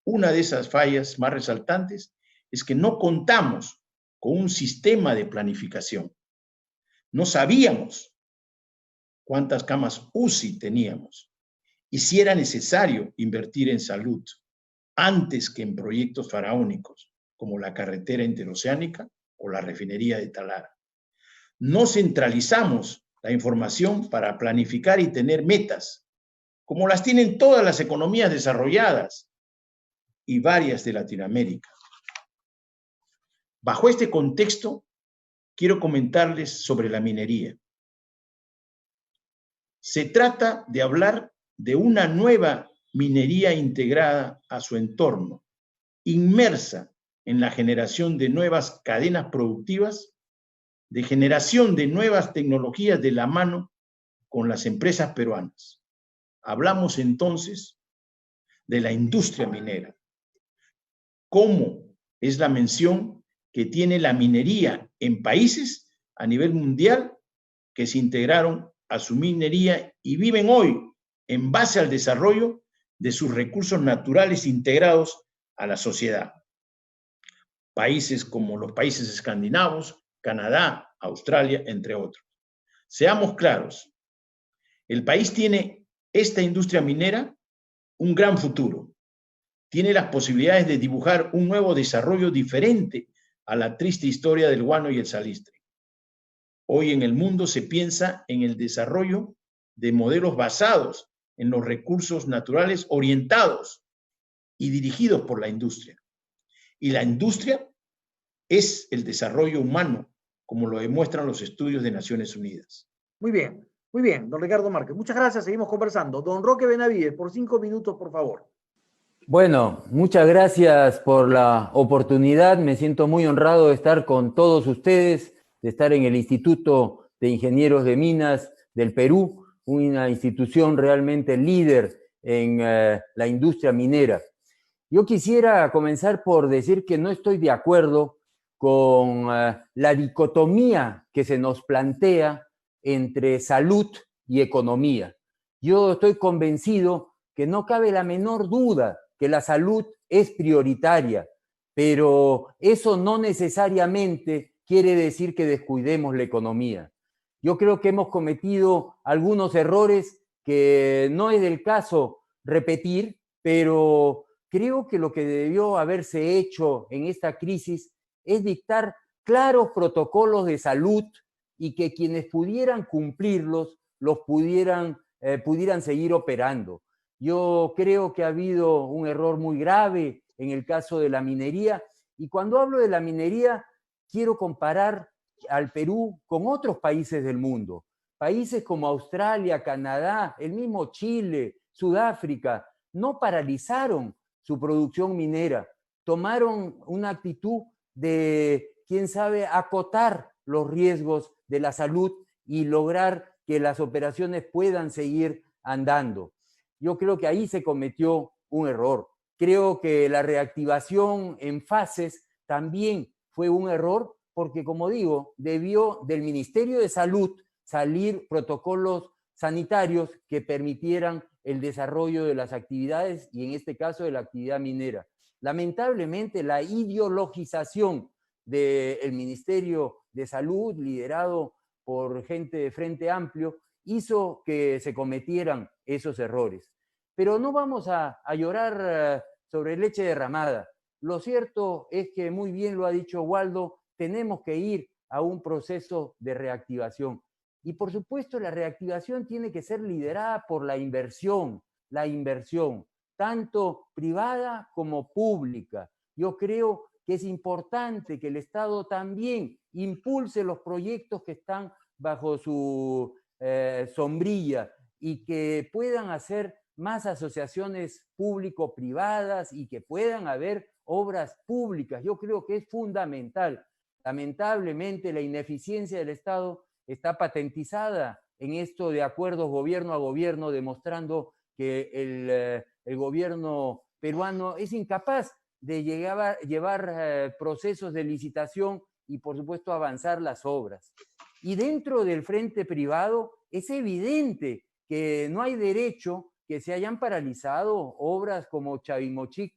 Una de esas fallas más resaltantes es que no contamos con un sistema de planificación. No sabíamos cuántas camas UCI teníamos y si era necesario invertir en salud antes que en proyectos faraónicos como la carretera interoceánica o la refinería de Talara. No centralizamos la información para planificar y tener metas, como las tienen todas las economías desarrolladas y varias de Latinoamérica. Bajo este contexto, quiero comentarles sobre la minería. Se trata de hablar de una nueva minería integrada a su entorno, inmersa en la generación de nuevas cadenas productivas, de generación de nuevas tecnologías de la mano con las empresas peruanas. Hablamos entonces de la industria minera. ¿Cómo es la mención que tiene la minería en países a nivel mundial que se integraron a su minería y viven hoy en base al desarrollo de sus recursos naturales integrados a la sociedad? Países como los países escandinavos, Canadá, Australia, entre otros. Seamos claros, el país tiene esta industria minera un gran futuro. Tiene las posibilidades de dibujar un nuevo desarrollo diferente a la triste historia del guano y el salistre. Hoy en el mundo se piensa en el desarrollo de modelos basados en los recursos naturales orientados y dirigidos por la industria. Y la industria es el desarrollo humano, como lo demuestran los estudios de Naciones Unidas. Muy bien, don Ricardo Márquez. Muchas gracias, seguimos conversando. Don Roque Benavides, por 5 minutos, por favor. Bueno, muchas gracias por la oportunidad. Me siento muy honrado de estar con todos ustedes, de estar en el Instituto de Ingenieros de Minas del Perú, una institución realmente líder en la industria minera. Yo quisiera comenzar por decir que no estoy de acuerdo con la dicotomía que se nos plantea entre salud y economía. Yo estoy convencido que no cabe la menor duda que la salud es prioritaria, pero eso no necesariamente quiere decir que descuidemos la economía. Yo creo que hemos cometido algunos errores que no es del caso repetir, pero creo que lo que debió haberse hecho en esta crisis es dictar claros protocolos de salud y que quienes pudieran cumplirlos los pudieran seguir operando. Yo creo que ha habido un error muy grave en el caso de la minería, y cuando hablo de la minería quiero comparar al Perú con otros países del mundo. Países como Australia, Canadá, el mismo Chile, Sudáfrica, no paralizaron su producción minera, tomaron una actitud de, quién sabe, acotar los riesgos de la salud y lograr que las operaciones puedan seguir andando. Yo creo que ahí se cometió un error. Creo que la reactivación en fases también fue un error porque, como digo, debió del Ministerio de Salud salir protocolos sanitarios que permitieran el desarrollo de las actividades y en este caso de la actividad minera. Lamentablemente, la ideologización del Ministerio de Salud, liderado por gente de Frente Amplio, hizo que se cometieran esos errores. Pero no vamos a llorar sobre leche derramada. Lo cierto es que, muy bien lo ha dicho Waldo, tenemos que ir a un proceso de reactivación. Y por supuesto la reactivación tiene que ser liderada por la inversión, tanto privada como pública. Yo creo que es importante que el Estado también impulse los proyectos que están bajo su sombrilla y que puedan hacer más asociaciones público-privadas y que puedan haber obras públicas. Yo creo que es fundamental. Lamentablemente, la ineficiencia del Estado está patentizada en esto de acuerdos gobierno a gobierno, demostrando que el gobierno peruano es incapaz de llevar procesos de licitación y, por supuesto, avanzar las obras. Y dentro del frente privado es evidente que no hay derecho que se hayan paralizado obras como Chavimochic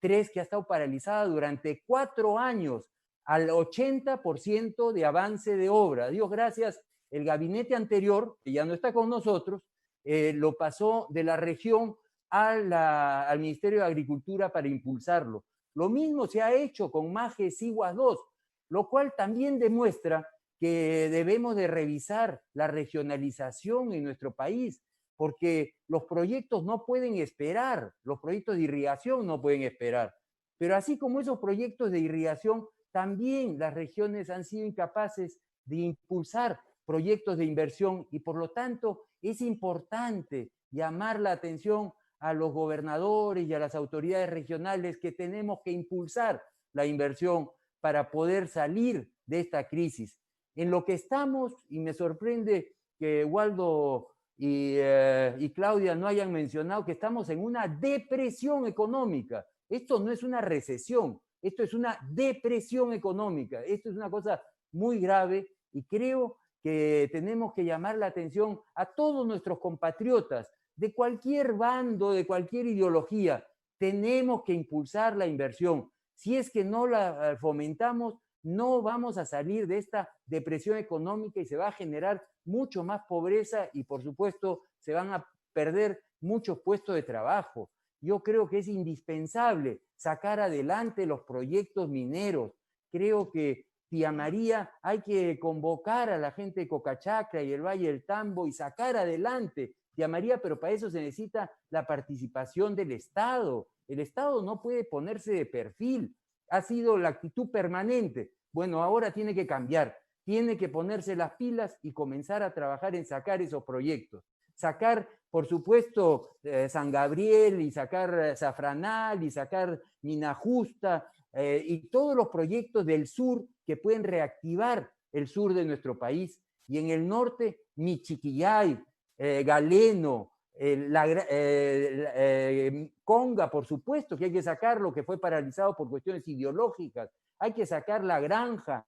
3, que ha estado paralizada durante 4 años, al 80% de avance de obra. Dios gracias, el gabinete anterior, que ya no está con nosotros, lo pasó de la región al Ministerio de Agricultura para impulsarlo. Lo mismo se ha hecho con Maje Siguas 2, lo cual también demuestra que debemos de revisar la regionalización en nuestro país, porque los proyectos no pueden esperar, los proyectos de irrigación no pueden esperar. Pero así como esos proyectos de irrigación, también las regiones han sido incapaces de impulsar proyectos de inversión y por lo tanto es importante llamar la atención a los gobernadores y a las autoridades regionales que tenemos que impulsar la inversión para poder salir de esta crisis. En lo que estamos, y me sorprende que Waldo y Claudia no hayan mencionado que estamos en una depresión económica. Esto no es una recesión, esto es una depresión económica. Esto es una cosa muy grave y creo que tenemos que llamar la atención a todos nuestros compatriotas de cualquier bando, de cualquier ideología. Tenemos que impulsar la inversión. Si es que no la fomentamos, no vamos a salir de esta depresión económica y se va a generar mucho más pobreza y, por supuesto, se van a perder muchos puestos de trabajo. Yo creo que es indispensable sacar adelante los proyectos mineros. Creo que, tía María, hay que convocar a la gente de Cocachacra y el Valle del Tambo y sacar adelante, tía María, pero para eso se necesita la participación del Estado. El Estado no puede ponerse de perfil. Ha sido la actitud permanente. Bueno, ahora tiene que cambiar. Tiene que ponerse las pilas y comenzar a trabajar en sacar esos proyectos. Sacar, por supuesto, San Gabriel y sacar Zafranal y sacar Mina Justa y todos los proyectos del sur que pueden reactivar el sur de nuestro país. Y en el norte, Michiquillay, Galeno, Conga, por supuesto, que hay que sacarlo, que fue paralizado por cuestiones ideológicas. Hay que sacar La Granja,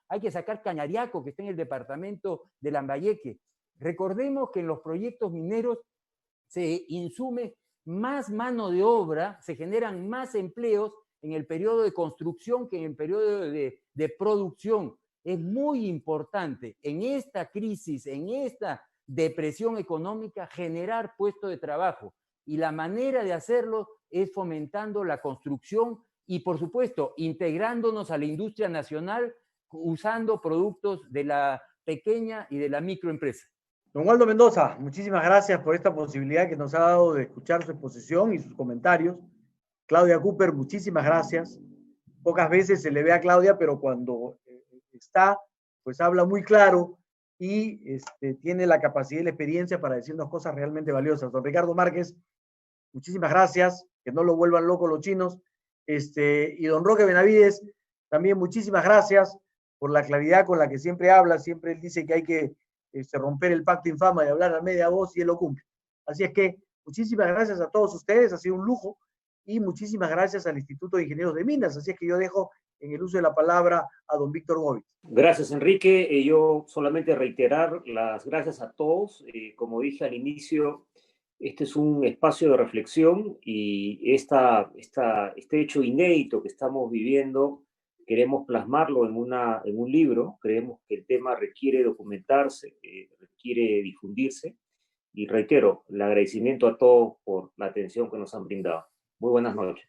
hay que sacar Cañariaco, que está en el departamento de Lambayeque. Recordemos que en los proyectos mineros se insume más mano de obra, se generan más empleos en el periodo de construcción que en el periodo de producción. Es muy importante en esta crisis, en esta depresión económica, generar puestos de trabajo. Y la manera de hacerlo es fomentando la construcción y, por supuesto, integrándonos a la industria nacional usando productos de la pequeña y de la microempresa. Don Waldo Mendoza, muchísimas gracias por esta posibilidad que nos ha dado de escuchar su exposición y sus comentarios. Claudia Cooper, muchísimas gracias. Pocas veces se le ve a Claudia, pero cuando está, pues habla muy claro y tiene la capacidad y la experiencia para decirnos cosas realmente valiosas. Don Ricardo Márquez, muchísimas gracias, que no lo vuelvan locos los chinos. Y don Roque Benavides, también muchísimas gracias por la claridad con la que siempre habla. Siempre él dice que hay que romper el pacto infame de hablar a media voz y él lo cumple. Así es que muchísimas gracias a todos ustedes, ha sido un lujo, y muchísimas gracias al Instituto de Ingenieros de Minas. Así es que yo dejo en el uso de la palabra a don Víctor Gómez. Gracias, Enrique. Yo solamente reiterar las gracias a todos. Como dije al inicio, este es un espacio de reflexión y este hecho inédito que estamos viviendo queremos plasmarlo en un libro. Creemos que el tema requiere documentarse, requiere difundirse. Y reitero, el agradecimiento a todos por la atención que nos han brindado. Muy buenas noches.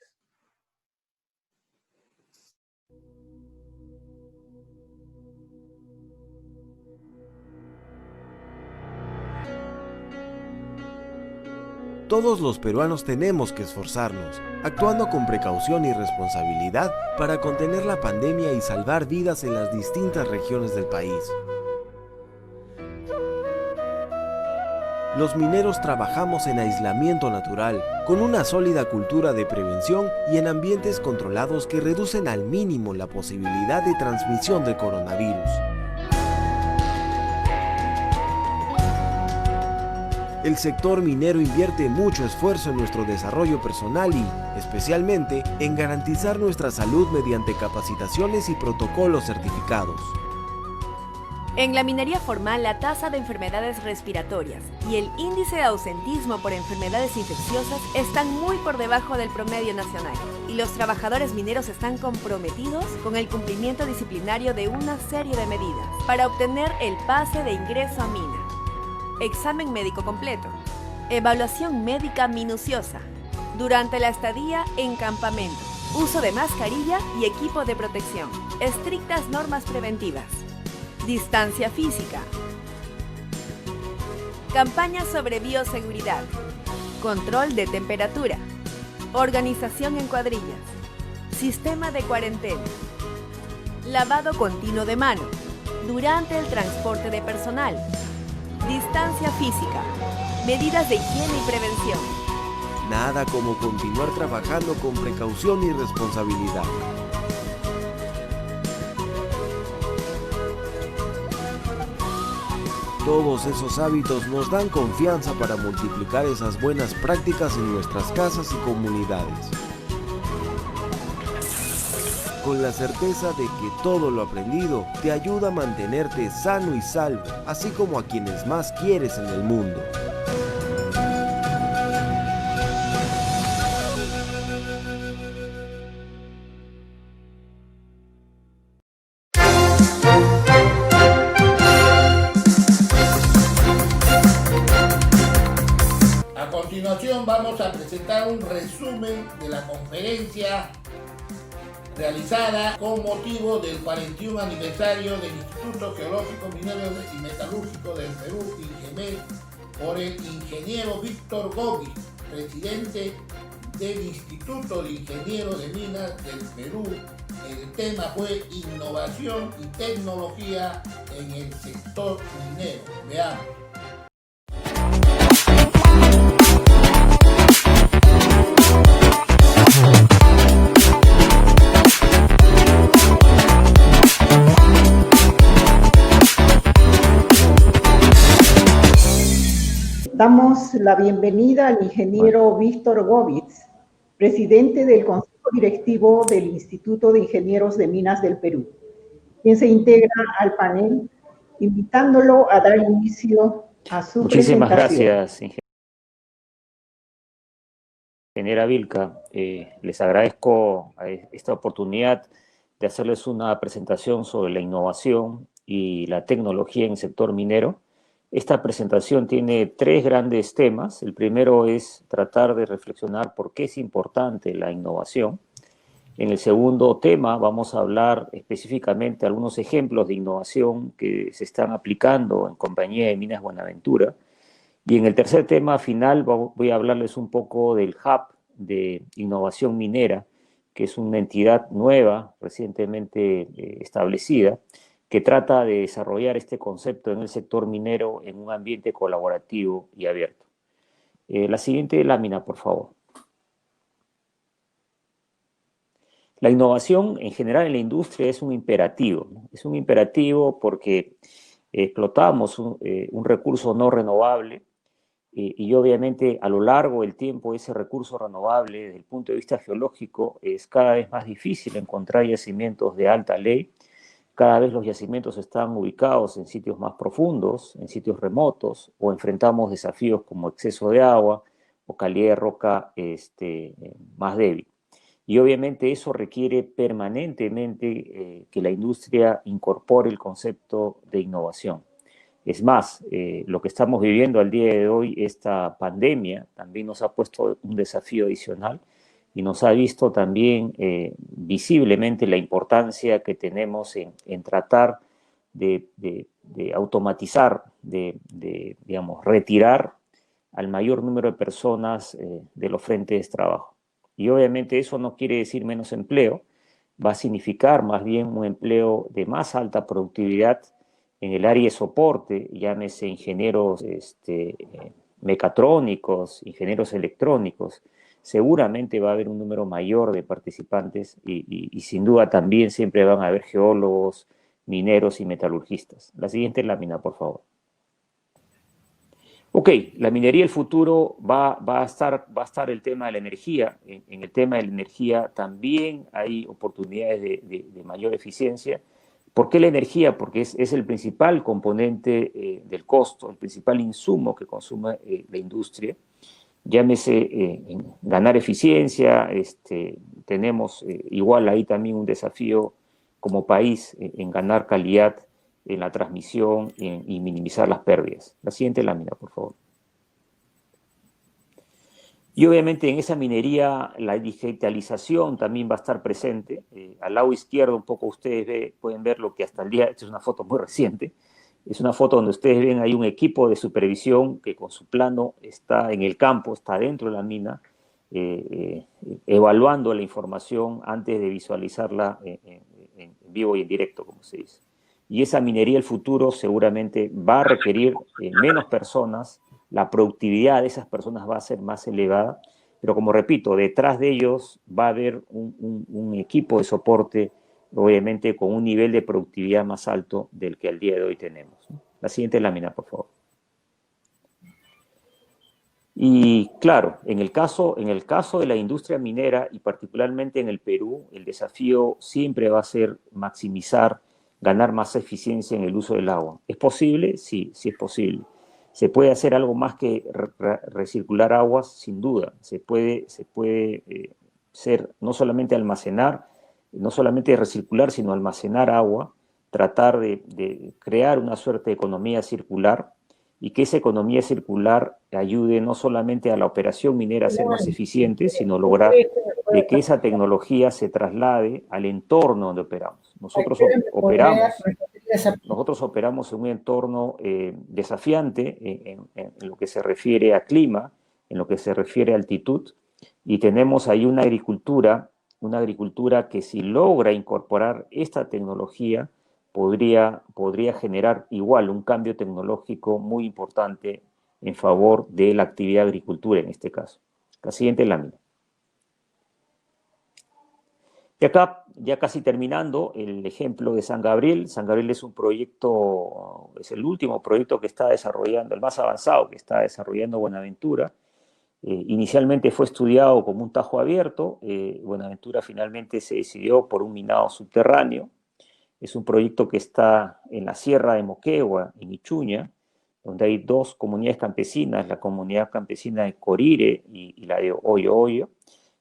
Todos los peruanos tenemos que esforzarnos, actuando con precaución y responsabilidad para contener la pandemia y salvar vidas en las distintas regiones del país. Los mineros trabajamos en aislamiento natural, con una sólida cultura de prevención y en ambientes controlados que reducen al mínimo la posibilidad de transmisión del coronavirus. El sector minero invierte mucho esfuerzo en nuestro desarrollo personal y, especialmente, en garantizar nuestra salud mediante capacitaciones y protocolos certificados. En la minería formal, la tasa de enfermedades respiratorias y el índice de ausentismo por enfermedades infecciosas están muy por debajo del promedio nacional, y los trabajadores mineros están comprometidos con el cumplimiento disciplinario de una serie de medidas para obtener el pase de ingreso a mina. Examen médico completo, evaluación médica minuciosa, durante la estadía en campamento, uso de mascarilla y equipo de protección, estrictas normas preventivas, distancia física, campañas sobre bioseguridad, control de temperatura, organización en cuadrillas, sistema de cuarentena, lavado continuo de mano, durante el transporte de personal, distancia física, medidas de higiene y prevención. Nada como continuar trabajando con precaución y responsabilidad. Todos esos hábitos nos dan confianza para multiplicar esas buenas prácticas en nuestras casas y comunidades. Con la certeza de que todo lo aprendido te ayuda a mantenerte sano y salvo, así como a quienes más quieres en el mundo. A continuación vamos a presentar un resumen de la conferencia realizada con motivo del 41 aniversario del Instituto Geológico, Minero y Metalúrgico del Perú, INGEMEL, por el ingeniero Víctor Gobi, presidente del Instituto de Ingenieros de Minas del Perú. El tema fue innovación y tecnología en el sector minero. Veamos. Damos la bienvenida al ingeniero Víctor Gobi, presidente del Consejo Directivo del Instituto de Ingenieros de Minas del Perú, quien se integra al panel, invitándolo a dar inicio a su Muchísimas presentación. gracias, ingeniera Vilca. Les agradezco esta oportunidad de hacerles una presentación sobre la innovación y la tecnología en el sector minero. Esta presentación tiene tres grandes temas. El primero es tratar de reflexionar por qué es importante la innovación. En el segundo tema vamos a hablar específicamente de algunos ejemplos de innovación que se están aplicando en Compañía de Minas Buenaventura. Y en el tercer tema final voy a hablarles un poco del Hub de Innovación Minera, que es una entidad nueva, recientemente establecida, que trata de desarrollar este concepto en el sector minero en un ambiente colaborativo y abierto. La siguiente lámina, por favor. La innovación en general en la industria es un imperativo, ¿no? Es un imperativo porque explotamos un recurso no renovable y obviamente a lo largo del tiempo ese recurso renovable desde el punto de vista geológico es cada vez más difícil encontrar yacimientos de alta ley. Cada vez los yacimientos están ubicados en sitios más profundos, en sitios remotos, o enfrentamos desafíos como exceso de agua o calidad de roca más débil. Y obviamente eso requiere permanentemente que la industria incorpore el concepto de innovación. Es más, lo que estamos viviendo al día de hoy, esta pandemia, también nos ha puesto un desafío adicional y nos ha visto también visiblemente la importancia que tenemos en tratar de automatizar, digamos, retirar al mayor número de personas de los frentes de trabajo. Y obviamente eso no quiere decir menos empleo, va a significar más bien un empleo de más alta productividad en el área de soporte, llámese ingenieros mecatrónicos, ingenieros electrónicos. Seguramente va a haber un número mayor de participantes y sin duda también siempre van a haber geólogos, mineros y metalurgistas. La siguiente lámina, por favor. Ok, la minería del futuro va a estar el tema de la energía. En el tema de la energía también hay oportunidades de mayor eficiencia. ¿Por qué la energía? Porque es el principal componente del costo, el principal insumo que consume la industria. Llámese ganar eficiencia, tenemos igual ahí también un desafío como país en ganar calidad en la transmisión y minimizar las pérdidas. La siguiente lámina, por favor. Y obviamente en esa minería la digitalización también va a estar presente. Al lado izquierdo un poco ustedes pueden ver lo que hasta el día, esta es una foto muy reciente, es una foto donde ustedes ven ahí un equipo de supervisión que con su plano está en el campo, está dentro de la mina, evaluando la información antes de visualizarla en vivo y en directo, como se dice. Y esa minería del futuro seguramente va a requerir menos personas, la productividad de esas personas va a ser más elevada, pero como repito, detrás de ellos va a haber un equipo de soporte, obviamente con un nivel de productividad más alto del que al día de hoy tenemos. La siguiente lámina, por favor. Y claro, en el caso de la industria minera y particularmente en el Perú, el desafío siempre va a ser maximizar, ganar más eficiencia en el uso del agua. ¿Es posible? Sí, sí es posible. ¿Se puede hacer algo más que recircular aguas? Sin duda. Se puede ser no solamente almacenar, no solamente recircular, sino almacenar agua, tratar de crear una suerte de economía circular y que esa economía circular ayude no solamente a la operación minera a ser más eficiente, sino lograr de que esa tecnología se traslade al entorno donde operamos. Nosotros operamos en un entorno desafiante en lo que se refiere a clima, en lo que se refiere a altitud, y tenemos ahí una agricultura que si logra incorporar esta tecnología, podría generar igual un cambio tecnológico muy importante en favor de la actividad de agricultura en este caso. La siguiente lámina. Y acá, ya casi terminando, el ejemplo de San Gabriel. San Gabriel es un proyecto, es el último proyecto que está desarrollando, el más avanzado que está desarrollando Buenaventura. Inicialmente fue estudiado como un tajo abierto. Buenaventura finalmente se decidió por un minado subterráneo. Es un proyecto que está en la sierra de Moquegua, en Ichuña, donde hay dos comunidades campesinas, la comunidad campesina de Corire y la de Hoyo Hoyo.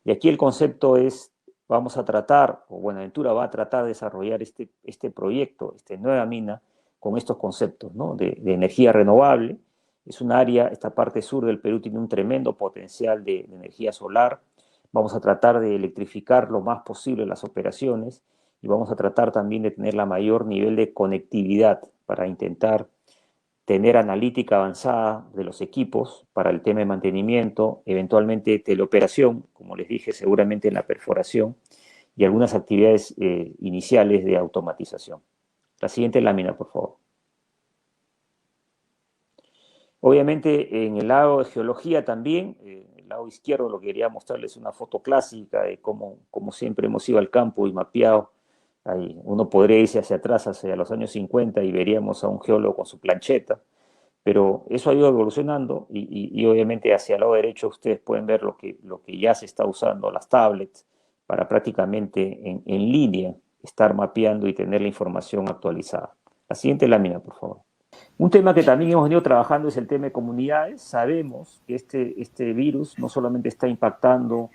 Y aquí el concepto es, vamos a tratar, o Buenaventura va a tratar de desarrollar este proyecto, esta nueva mina, con estos conceptos, ¿no? de energía renovable. Es un área, esta parte sur del Perú tiene un tremendo potencial de energía solar. Vamos a tratar de electrificar lo más posible las operaciones y vamos a tratar también de tener la mayor nivel de conectividad para intentar tener analítica avanzada de los equipos para el tema de mantenimiento, eventualmente teleoperación, como les dije, seguramente en la perforación, y algunas actividades iniciales de automatización. La siguiente lámina, por favor. Obviamente, en el lado de geología también, en el lado izquierdo lo que quería mostrarles una foto clásica de cómo siempre hemos ido al campo y mapeado. Ahí uno podría irse hacia atrás, hacia los años 50, y veríamos a un geólogo con su plancheta, pero eso ha ido evolucionando y obviamente hacia el lado derecho ustedes pueden ver lo que ya se está usando, las tablets, para prácticamente en línea estar mapeando y tener la información actualizada. La siguiente lámina, por favor. Un tema que también hemos venido trabajando es el tema de comunidades. Sabemos que este virus no solamente está impactando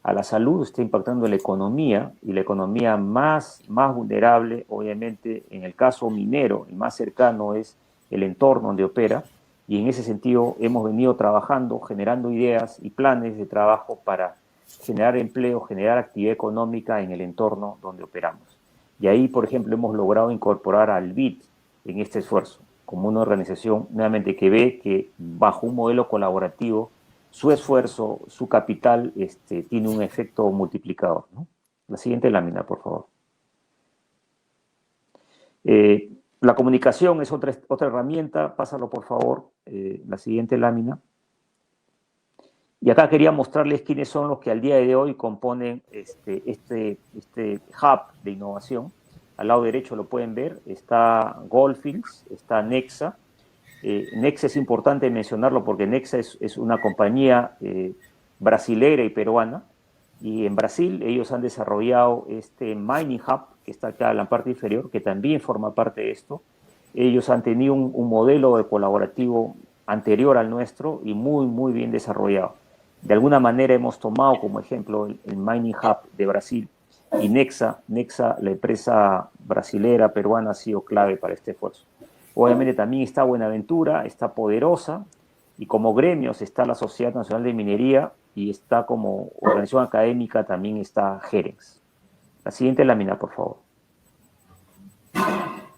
a la salud, está impactando a la economía, y la economía más vulnerable, obviamente, en el caso minero, el más cercano es el entorno donde opera, y en ese sentido hemos venido trabajando, generando ideas y planes de trabajo para generar empleo, generar actividad económica en el entorno donde operamos. Y ahí, por ejemplo, hemos logrado incorporar al BID en este esfuerzo, como una organización nuevamente que ve que bajo un modelo colaborativo su esfuerzo, su capital tiene un efecto multiplicador, ¿no? La siguiente lámina, por favor. La comunicación es otra herramienta, pásalo por favor, la siguiente lámina. Y acá quería mostrarles quiénes son los que al día de hoy componen este hub de innovación. Al lado derecho lo pueden ver, está Goldfields, está Nexa, Nexa es importante mencionarlo porque Nexa es una compañía brasilera y peruana, y en Brasil ellos han desarrollado este Mining Hub, que está acá en la parte inferior, que también forma parte de esto. Ellos han tenido un modelo de colaborativo anterior al nuestro y muy bien desarrollado. De alguna manera hemos tomado como ejemplo el Mining Hub de Brasil, y Nexa, la empresa brasilera, peruana, ha sido clave para este esfuerzo. Obviamente también está Buenaventura, está Poderosa, y como gremios está la Sociedad Nacional de Minería, y está como organización académica también está Gerex. La siguiente lámina, por favor.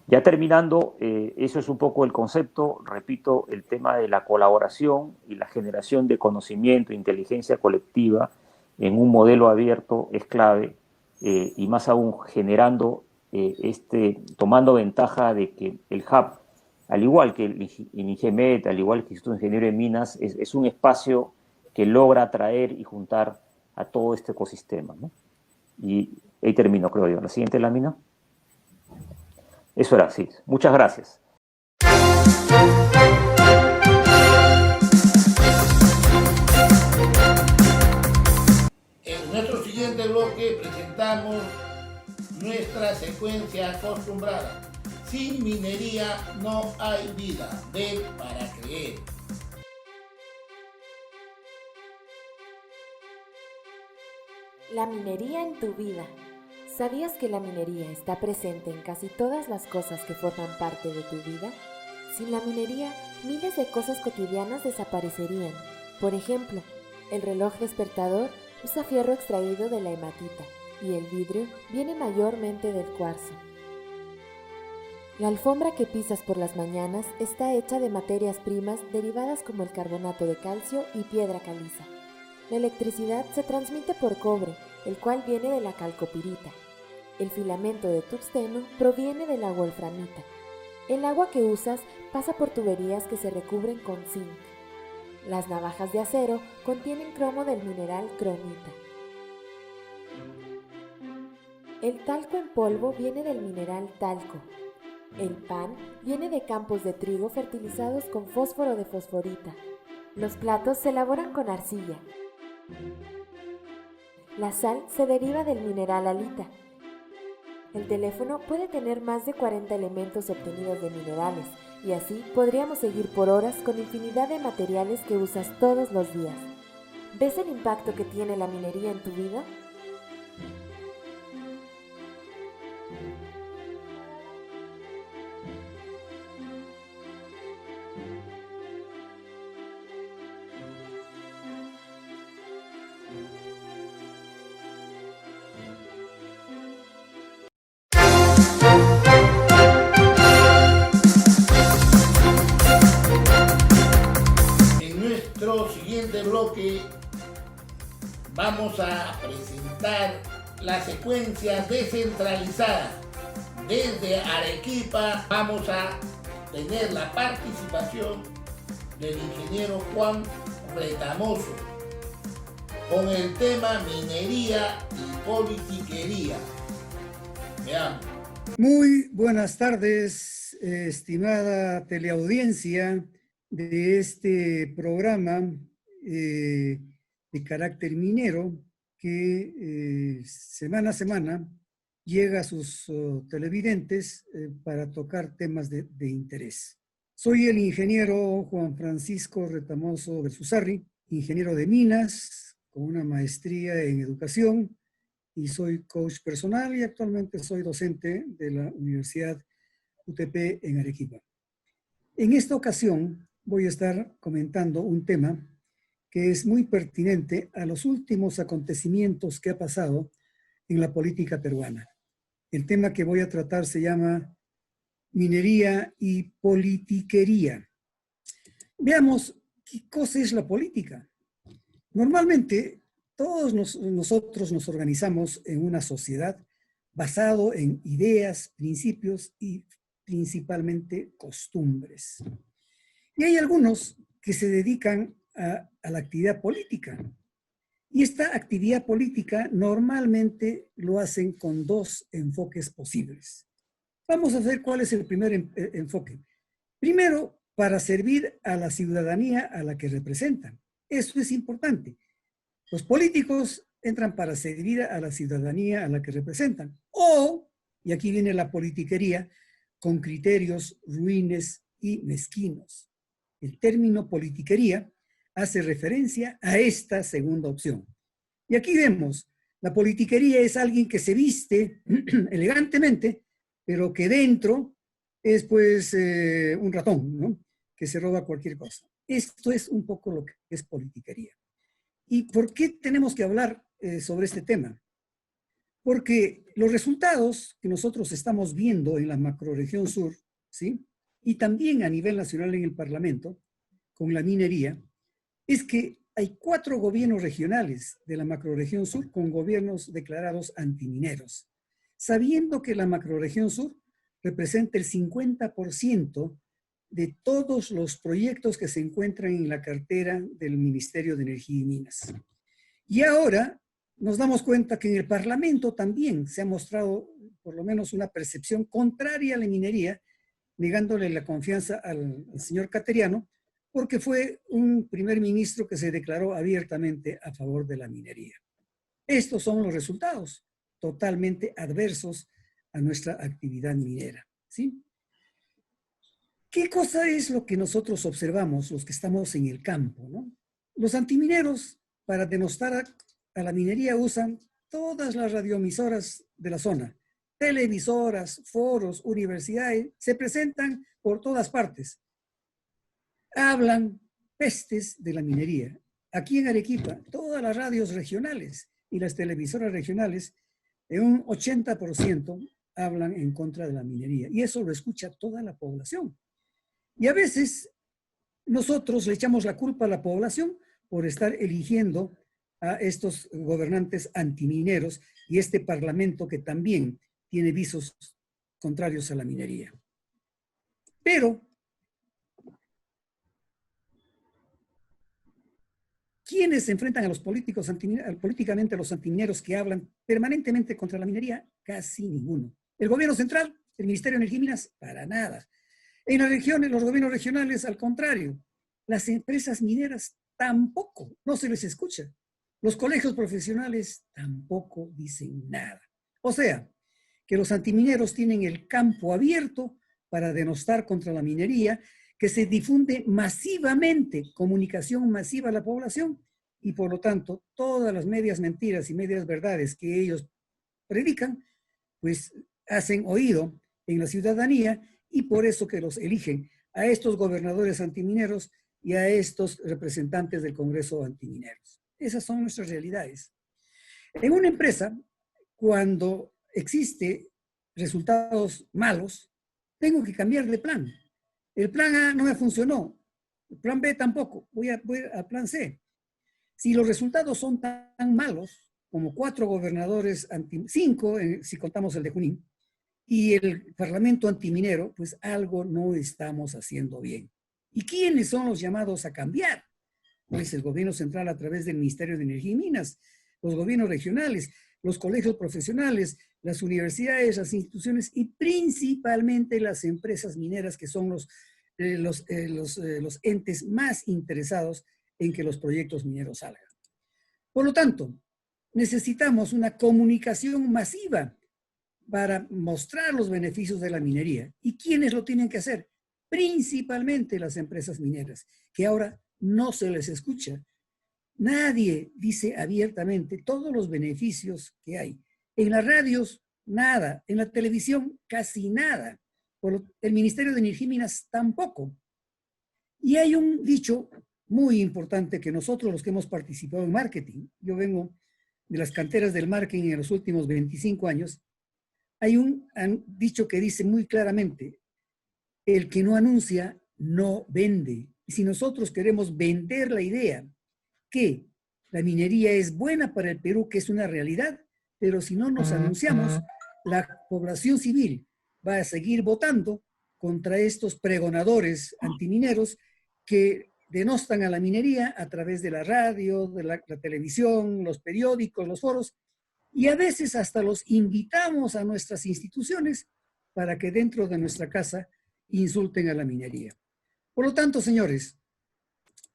Ya terminando, eso es un poco el concepto, repito, el tema de la colaboración y la generación de conocimiento, inteligencia colectiva en un modelo abierto es clave, y más aún generando, tomando ventaja de que el hub, al igual que el INGEMET, al igual que el Instituto de Ingeniero de Minas, es un espacio que logra atraer y juntar a todo este ecosistema, ¿no? Y ahí termino, creo yo. La siguiente lámina. Eso era, sí. Muchas gracias. En nuestro siguiente bloque presentamos nuestra secuencia acostumbrada. Sin minería no hay vida. Ver para creer. La minería en tu vida. ¿Sabías que la minería está presente en casi todas las cosas que forman parte de tu vida? Sin la minería, miles de cosas cotidianas desaparecerían. Por ejemplo, el reloj despertador usa fierro extraído de la hematita y el vidrio viene mayormente del cuarzo. La alfombra que pisas por las mañanas está hecha de materias primas derivadas como el carbonato de calcio y piedra caliza. La electricidad se transmite por cobre, el cual viene de la calcopirita. El filamento de tungsteno proviene de la wolframita. El agua que usas pasa por tuberías que se recubren con zinc. Las navajas de acero contienen cromo del mineral cromita. El talco en polvo viene del mineral talco. El pan viene de campos de trigo fertilizados con fósforo de fosforita. Los platos se elaboran con arcilla. La sal se deriva del mineral halita. El teléfono puede tener más de 40 elementos obtenidos de minerales, y así podríamos seguir por horas con infinidad de materiales que usas todos los días. ¿Ves el impacto que tiene la minería en tu vida? Siguiente bloque vamos a presentar la secuencia descentralizada. Desde Arequipa vamos a tener la participación del ingeniero Juan Retamoso con el tema minería y politiquería. Veamos. Muy buenas tardes, estimada teleaudiencia de este programa de carácter minero que semana a semana llega a sus televidentes para tocar temas de interés. Soy el ingeniero Juan Francisco Retamoso Belsusarri, ingeniero de minas con una maestría en educación, y soy coach personal y actualmente soy docente de la Universidad UTP en Arequipa. En esta ocasión voy a estar comentando un tema que es muy pertinente a los últimos acontecimientos que ha pasado en la política peruana. El tema que voy a tratar se llama minería y politiquería. Veamos qué cosa es la política. Normalmente todos nosotros nos organizamos en una sociedad basado en ideas, principios y principalmente costumbres. Y hay algunos que se dedican a la actividad política. Y esta actividad política normalmente lo hacen con dos enfoques posibles. Vamos a ver cuál es el primer enfoque. Primero, para servir a la ciudadanía a la que representan. Eso es importante. Los políticos entran para servir a la ciudadanía a la que representan. O, y aquí viene la politiquería, con criterios ruines y mezquinos. El término politiquería hace referencia a esta segunda opción. Y aquí vemos, la politiquería es alguien que se viste elegantemente, pero que dentro es pues un ratón, ¿no? Que se roba cualquier cosa. Esto es un poco lo que es politiquería. ¿Y por qué tenemos que hablar sobre este tema? Porque los resultados que nosotros estamos viendo en la macrorregión sur, ¿sí? Y también a nivel nacional en el Parlamento, con la minería, es que hay 4 gobiernos regionales de la macrorregión sur con gobiernos declarados antimineros, sabiendo que la macrorregión sur representa el 50% de todos los proyectos que se encuentran en la cartera del Ministerio de Energía y Minas. Y ahora nos damos cuenta que en el Parlamento también se ha mostrado por lo menos una percepción contraria a la minería, negándole la confianza al señor Cateriano, porque fue un primer ministro que se declaró abiertamente a favor de la minería. Estos son los resultados totalmente adversos a nuestra actividad minera, ¿sí? ¿Qué cosa es lo que nosotros observamos, los que estamos en el campo, ¿no? Los antimineros, para denostar a la minería, usan todas las radioemisoras de la zona, televisoras, foros, universidades, se presentan por todas partes. Hablan pestes de la minería. Aquí en Arequipa, todas las radios regionales y las televisoras regionales, en un 80% hablan en contra de la minería. Y eso lo escucha toda la población. Y a veces nosotros le echamos la culpa a la población por estar eligiendo a estos gobernantes antimineros y este parlamento que también tiene visos contrarios a la minería. Pero, ¿quiénes se enfrentan a los políticos políticamente a los antimineros que hablan permanentemente contra la minería? Casi ninguno. El gobierno central, el Ministerio de Energía y Minas, para nada. En las regiones, los gobiernos regionales, al contrario. Las empresas mineras tampoco, no se les escucha. Los colegios profesionales tampoco dicen nada. O sea, que los antimineros tienen el campo abierto para denostar contra la minería, que se difunde masivamente, comunicación masiva a la población, y por lo tanto, todas las medias mentiras y medias verdades que ellos predican, pues hacen oído en la ciudadanía, y por eso que los eligen a estos gobernadores antimineros y a estos representantes del Congreso antimineros. Esas son nuestras realidades. En una empresa, cuando existe resultados malos, tengo que cambiar de plan. El plan A no me funcionó, el plan B tampoco, voy al plan C. Si los resultados son tan malos, como 4 gobernadores, 5 si contamos el de Junín, y el Parlamento antiminero, pues algo no estamos haciendo bien. ¿Y quiénes son los llamados a cambiar? Pues el gobierno central a través del Ministerio de Energía y Minas, los gobiernos regionales, los colegios profesionales, las universidades, las instituciones y principalmente las empresas mineras, que son los entes más interesados en que los proyectos mineros salgan. Por lo tanto, necesitamos una comunicación masiva para mostrar los beneficios de la minería. ¿Y quiénes lo tienen que hacer? Principalmente las empresas mineras, que ahora no se les escucha. Nadie dice abiertamente todos los beneficios que hay. En las radios, nada. En la televisión, casi nada. El Ministerio de Energía y Minas tampoco. Y hay un dicho muy importante que nosotros, los que hemos participado en marketing, yo vengo de las canteras del marketing en los últimos 25 años, hay un dicho que dice muy claramente, el que no anuncia, no vende. Y si nosotros queremos vender la idea que la minería es buena para el Perú, que es una realidad, pero si no nos anunciamos, la población civil va a seguir votando contra estos pregonadores antimineros que denostan a la minería a través de la radio, de la televisión, los periódicos, los foros, y a veces hasta los invitamos a nuestras instituciones para que dentro de nuestra casa insulten a la minería. Por lo tanto, señores,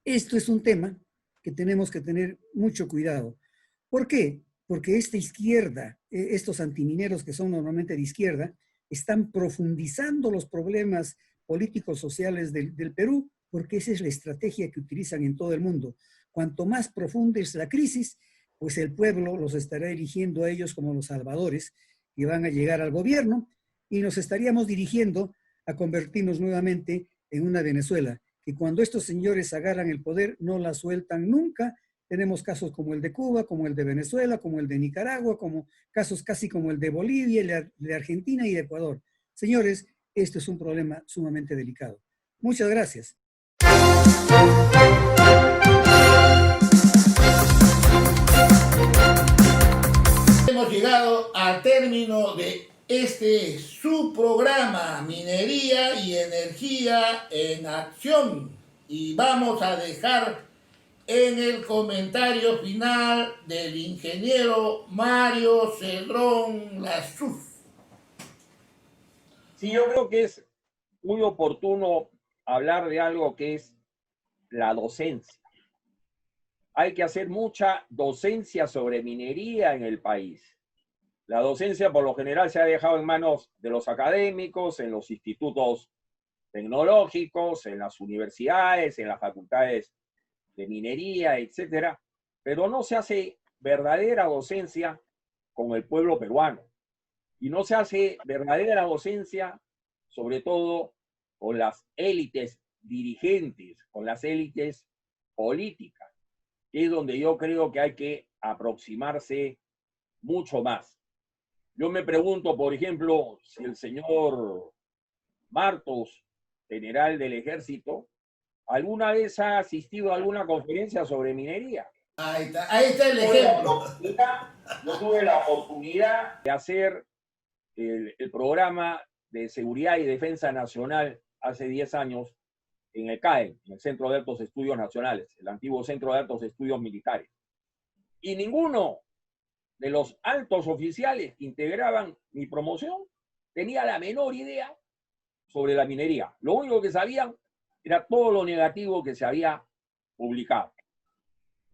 esto es un tema que tenemos que tener mucho cuidado. ¿Por qué? Porque esta izquierda, estos antimineros que son normalmente de izquierda, están profundizando los problemas políticos sociales del Perú, porque esa es la estrategia que utilizan en todo el mundo. Cuanto más profunda es la crisis, pues el pueblo los estará eligiendo a ellos como los salvadores que van a llegar al gobierno y nos estaríamos dirigiendo a convertirnos nuevamente en una Venezuela, que cuando estos señores agarran el poder no la sueltan nunca. Tenemos casos como el de Cuba, como el de Venezuela, como el de Nicaragua, como casos casi como el de Bolivia, el de Argentina y de Ecuador. Señores, esto es un problema sumamente delicado. Muchas gracias. Hemos llegado al término de su programa Minería y Energía en Acción, y vamos a dejar en el comentario final del ingeniero Mario Cedrón Lasuz. Sí, yo creo que es muy oportuno hablar de algo que es la docencia. Hay que hacer mucha docencia sobre minería en el país. La docencia por lo general se ha dejado en manos de los académicos, en los institutos tecnológicos, en las universidades, en las facultades de minería, etcétera, pero no se hace verdadera docencia con el pueblo peruano. Y no se hace verdadera docencia, sobre todo, con las élites dirigentes, con las élites políticas, que es donde yo creo que hay que aproximarse mucho más. Yo me pregunto, por ejemplo, si el señor Martos, general del Ejército, ¿alguna vez ha asistido a alguna conferencia sobre minería? Ahí está el ejemplo. Yo tuve la oportunidad de hacer el programa de Seguridad y Defensa Nacional hace 10 años en el CAE, en el Centro de Altos Estudios Nacionales, el antiguo Centro de Altos Estudios Militares. Y ninguno de los altos oficiales que integraban mi promoción tenía la menor idea sobre la minería. Lo único que sabían era todo lo negativo que se había publicado.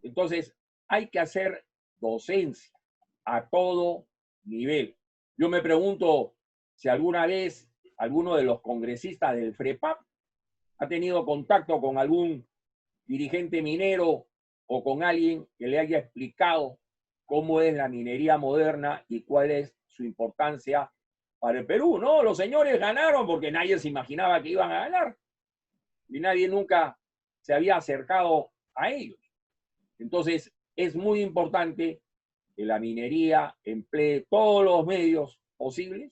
Entonces, hay que hacer docencia a todo nivel. Yo me pregunto si alguna vez alguno de los congresistas del FREPAP ha tenido contacto con algún dirigente minero o con alguien que le haya explicado cómo es la minería moderna y cuál es su importancia para el Perú. No, los señores ganaron porque nadie se imaginaba que iban a ganar. Y nadie nunca se había acercado a ellos. Entonces, es muy importante que la minería emplee todos los medios posibles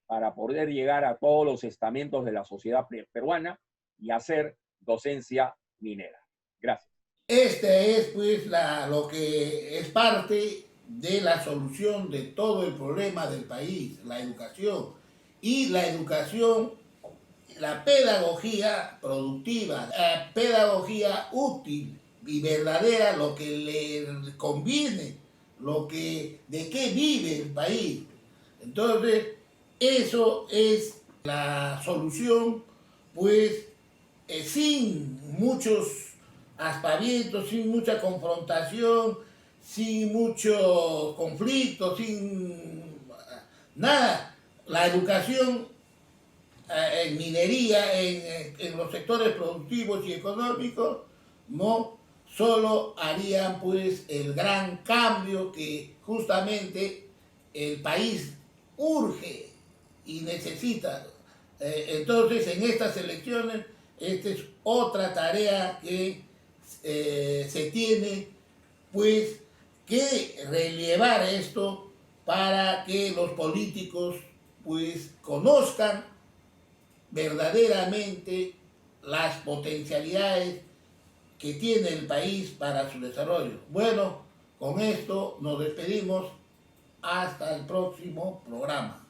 para poder llegar a todos los estamentos de la sociedad peruana y hacer docencia minera. Gracias. Este es pues lo que es parte de la solución de todo el problema del país, la educación. Y la educación, la pedagogía productiva, la pedagogía útil y verdadera, lo que le conviene, de qué vive el país. Entonces, eso es la solución, pues, sin muchos aspavientos, sin mucha confrontación, sin mucho conflicto, sin nada. La educación en minería, en los sectores productivos y económicos, no solo harían pues el gran cambio que justamente el país urge y necesita. Entonces, en estas elecciones, esta es otra tarea que se tiene pues que relevar esto para que los políticos pues conozcan verdaderamente las potencialidades que tiene el país para su desarrollo. Bueno, con esto nos despedimos. Hasta el próximo programa.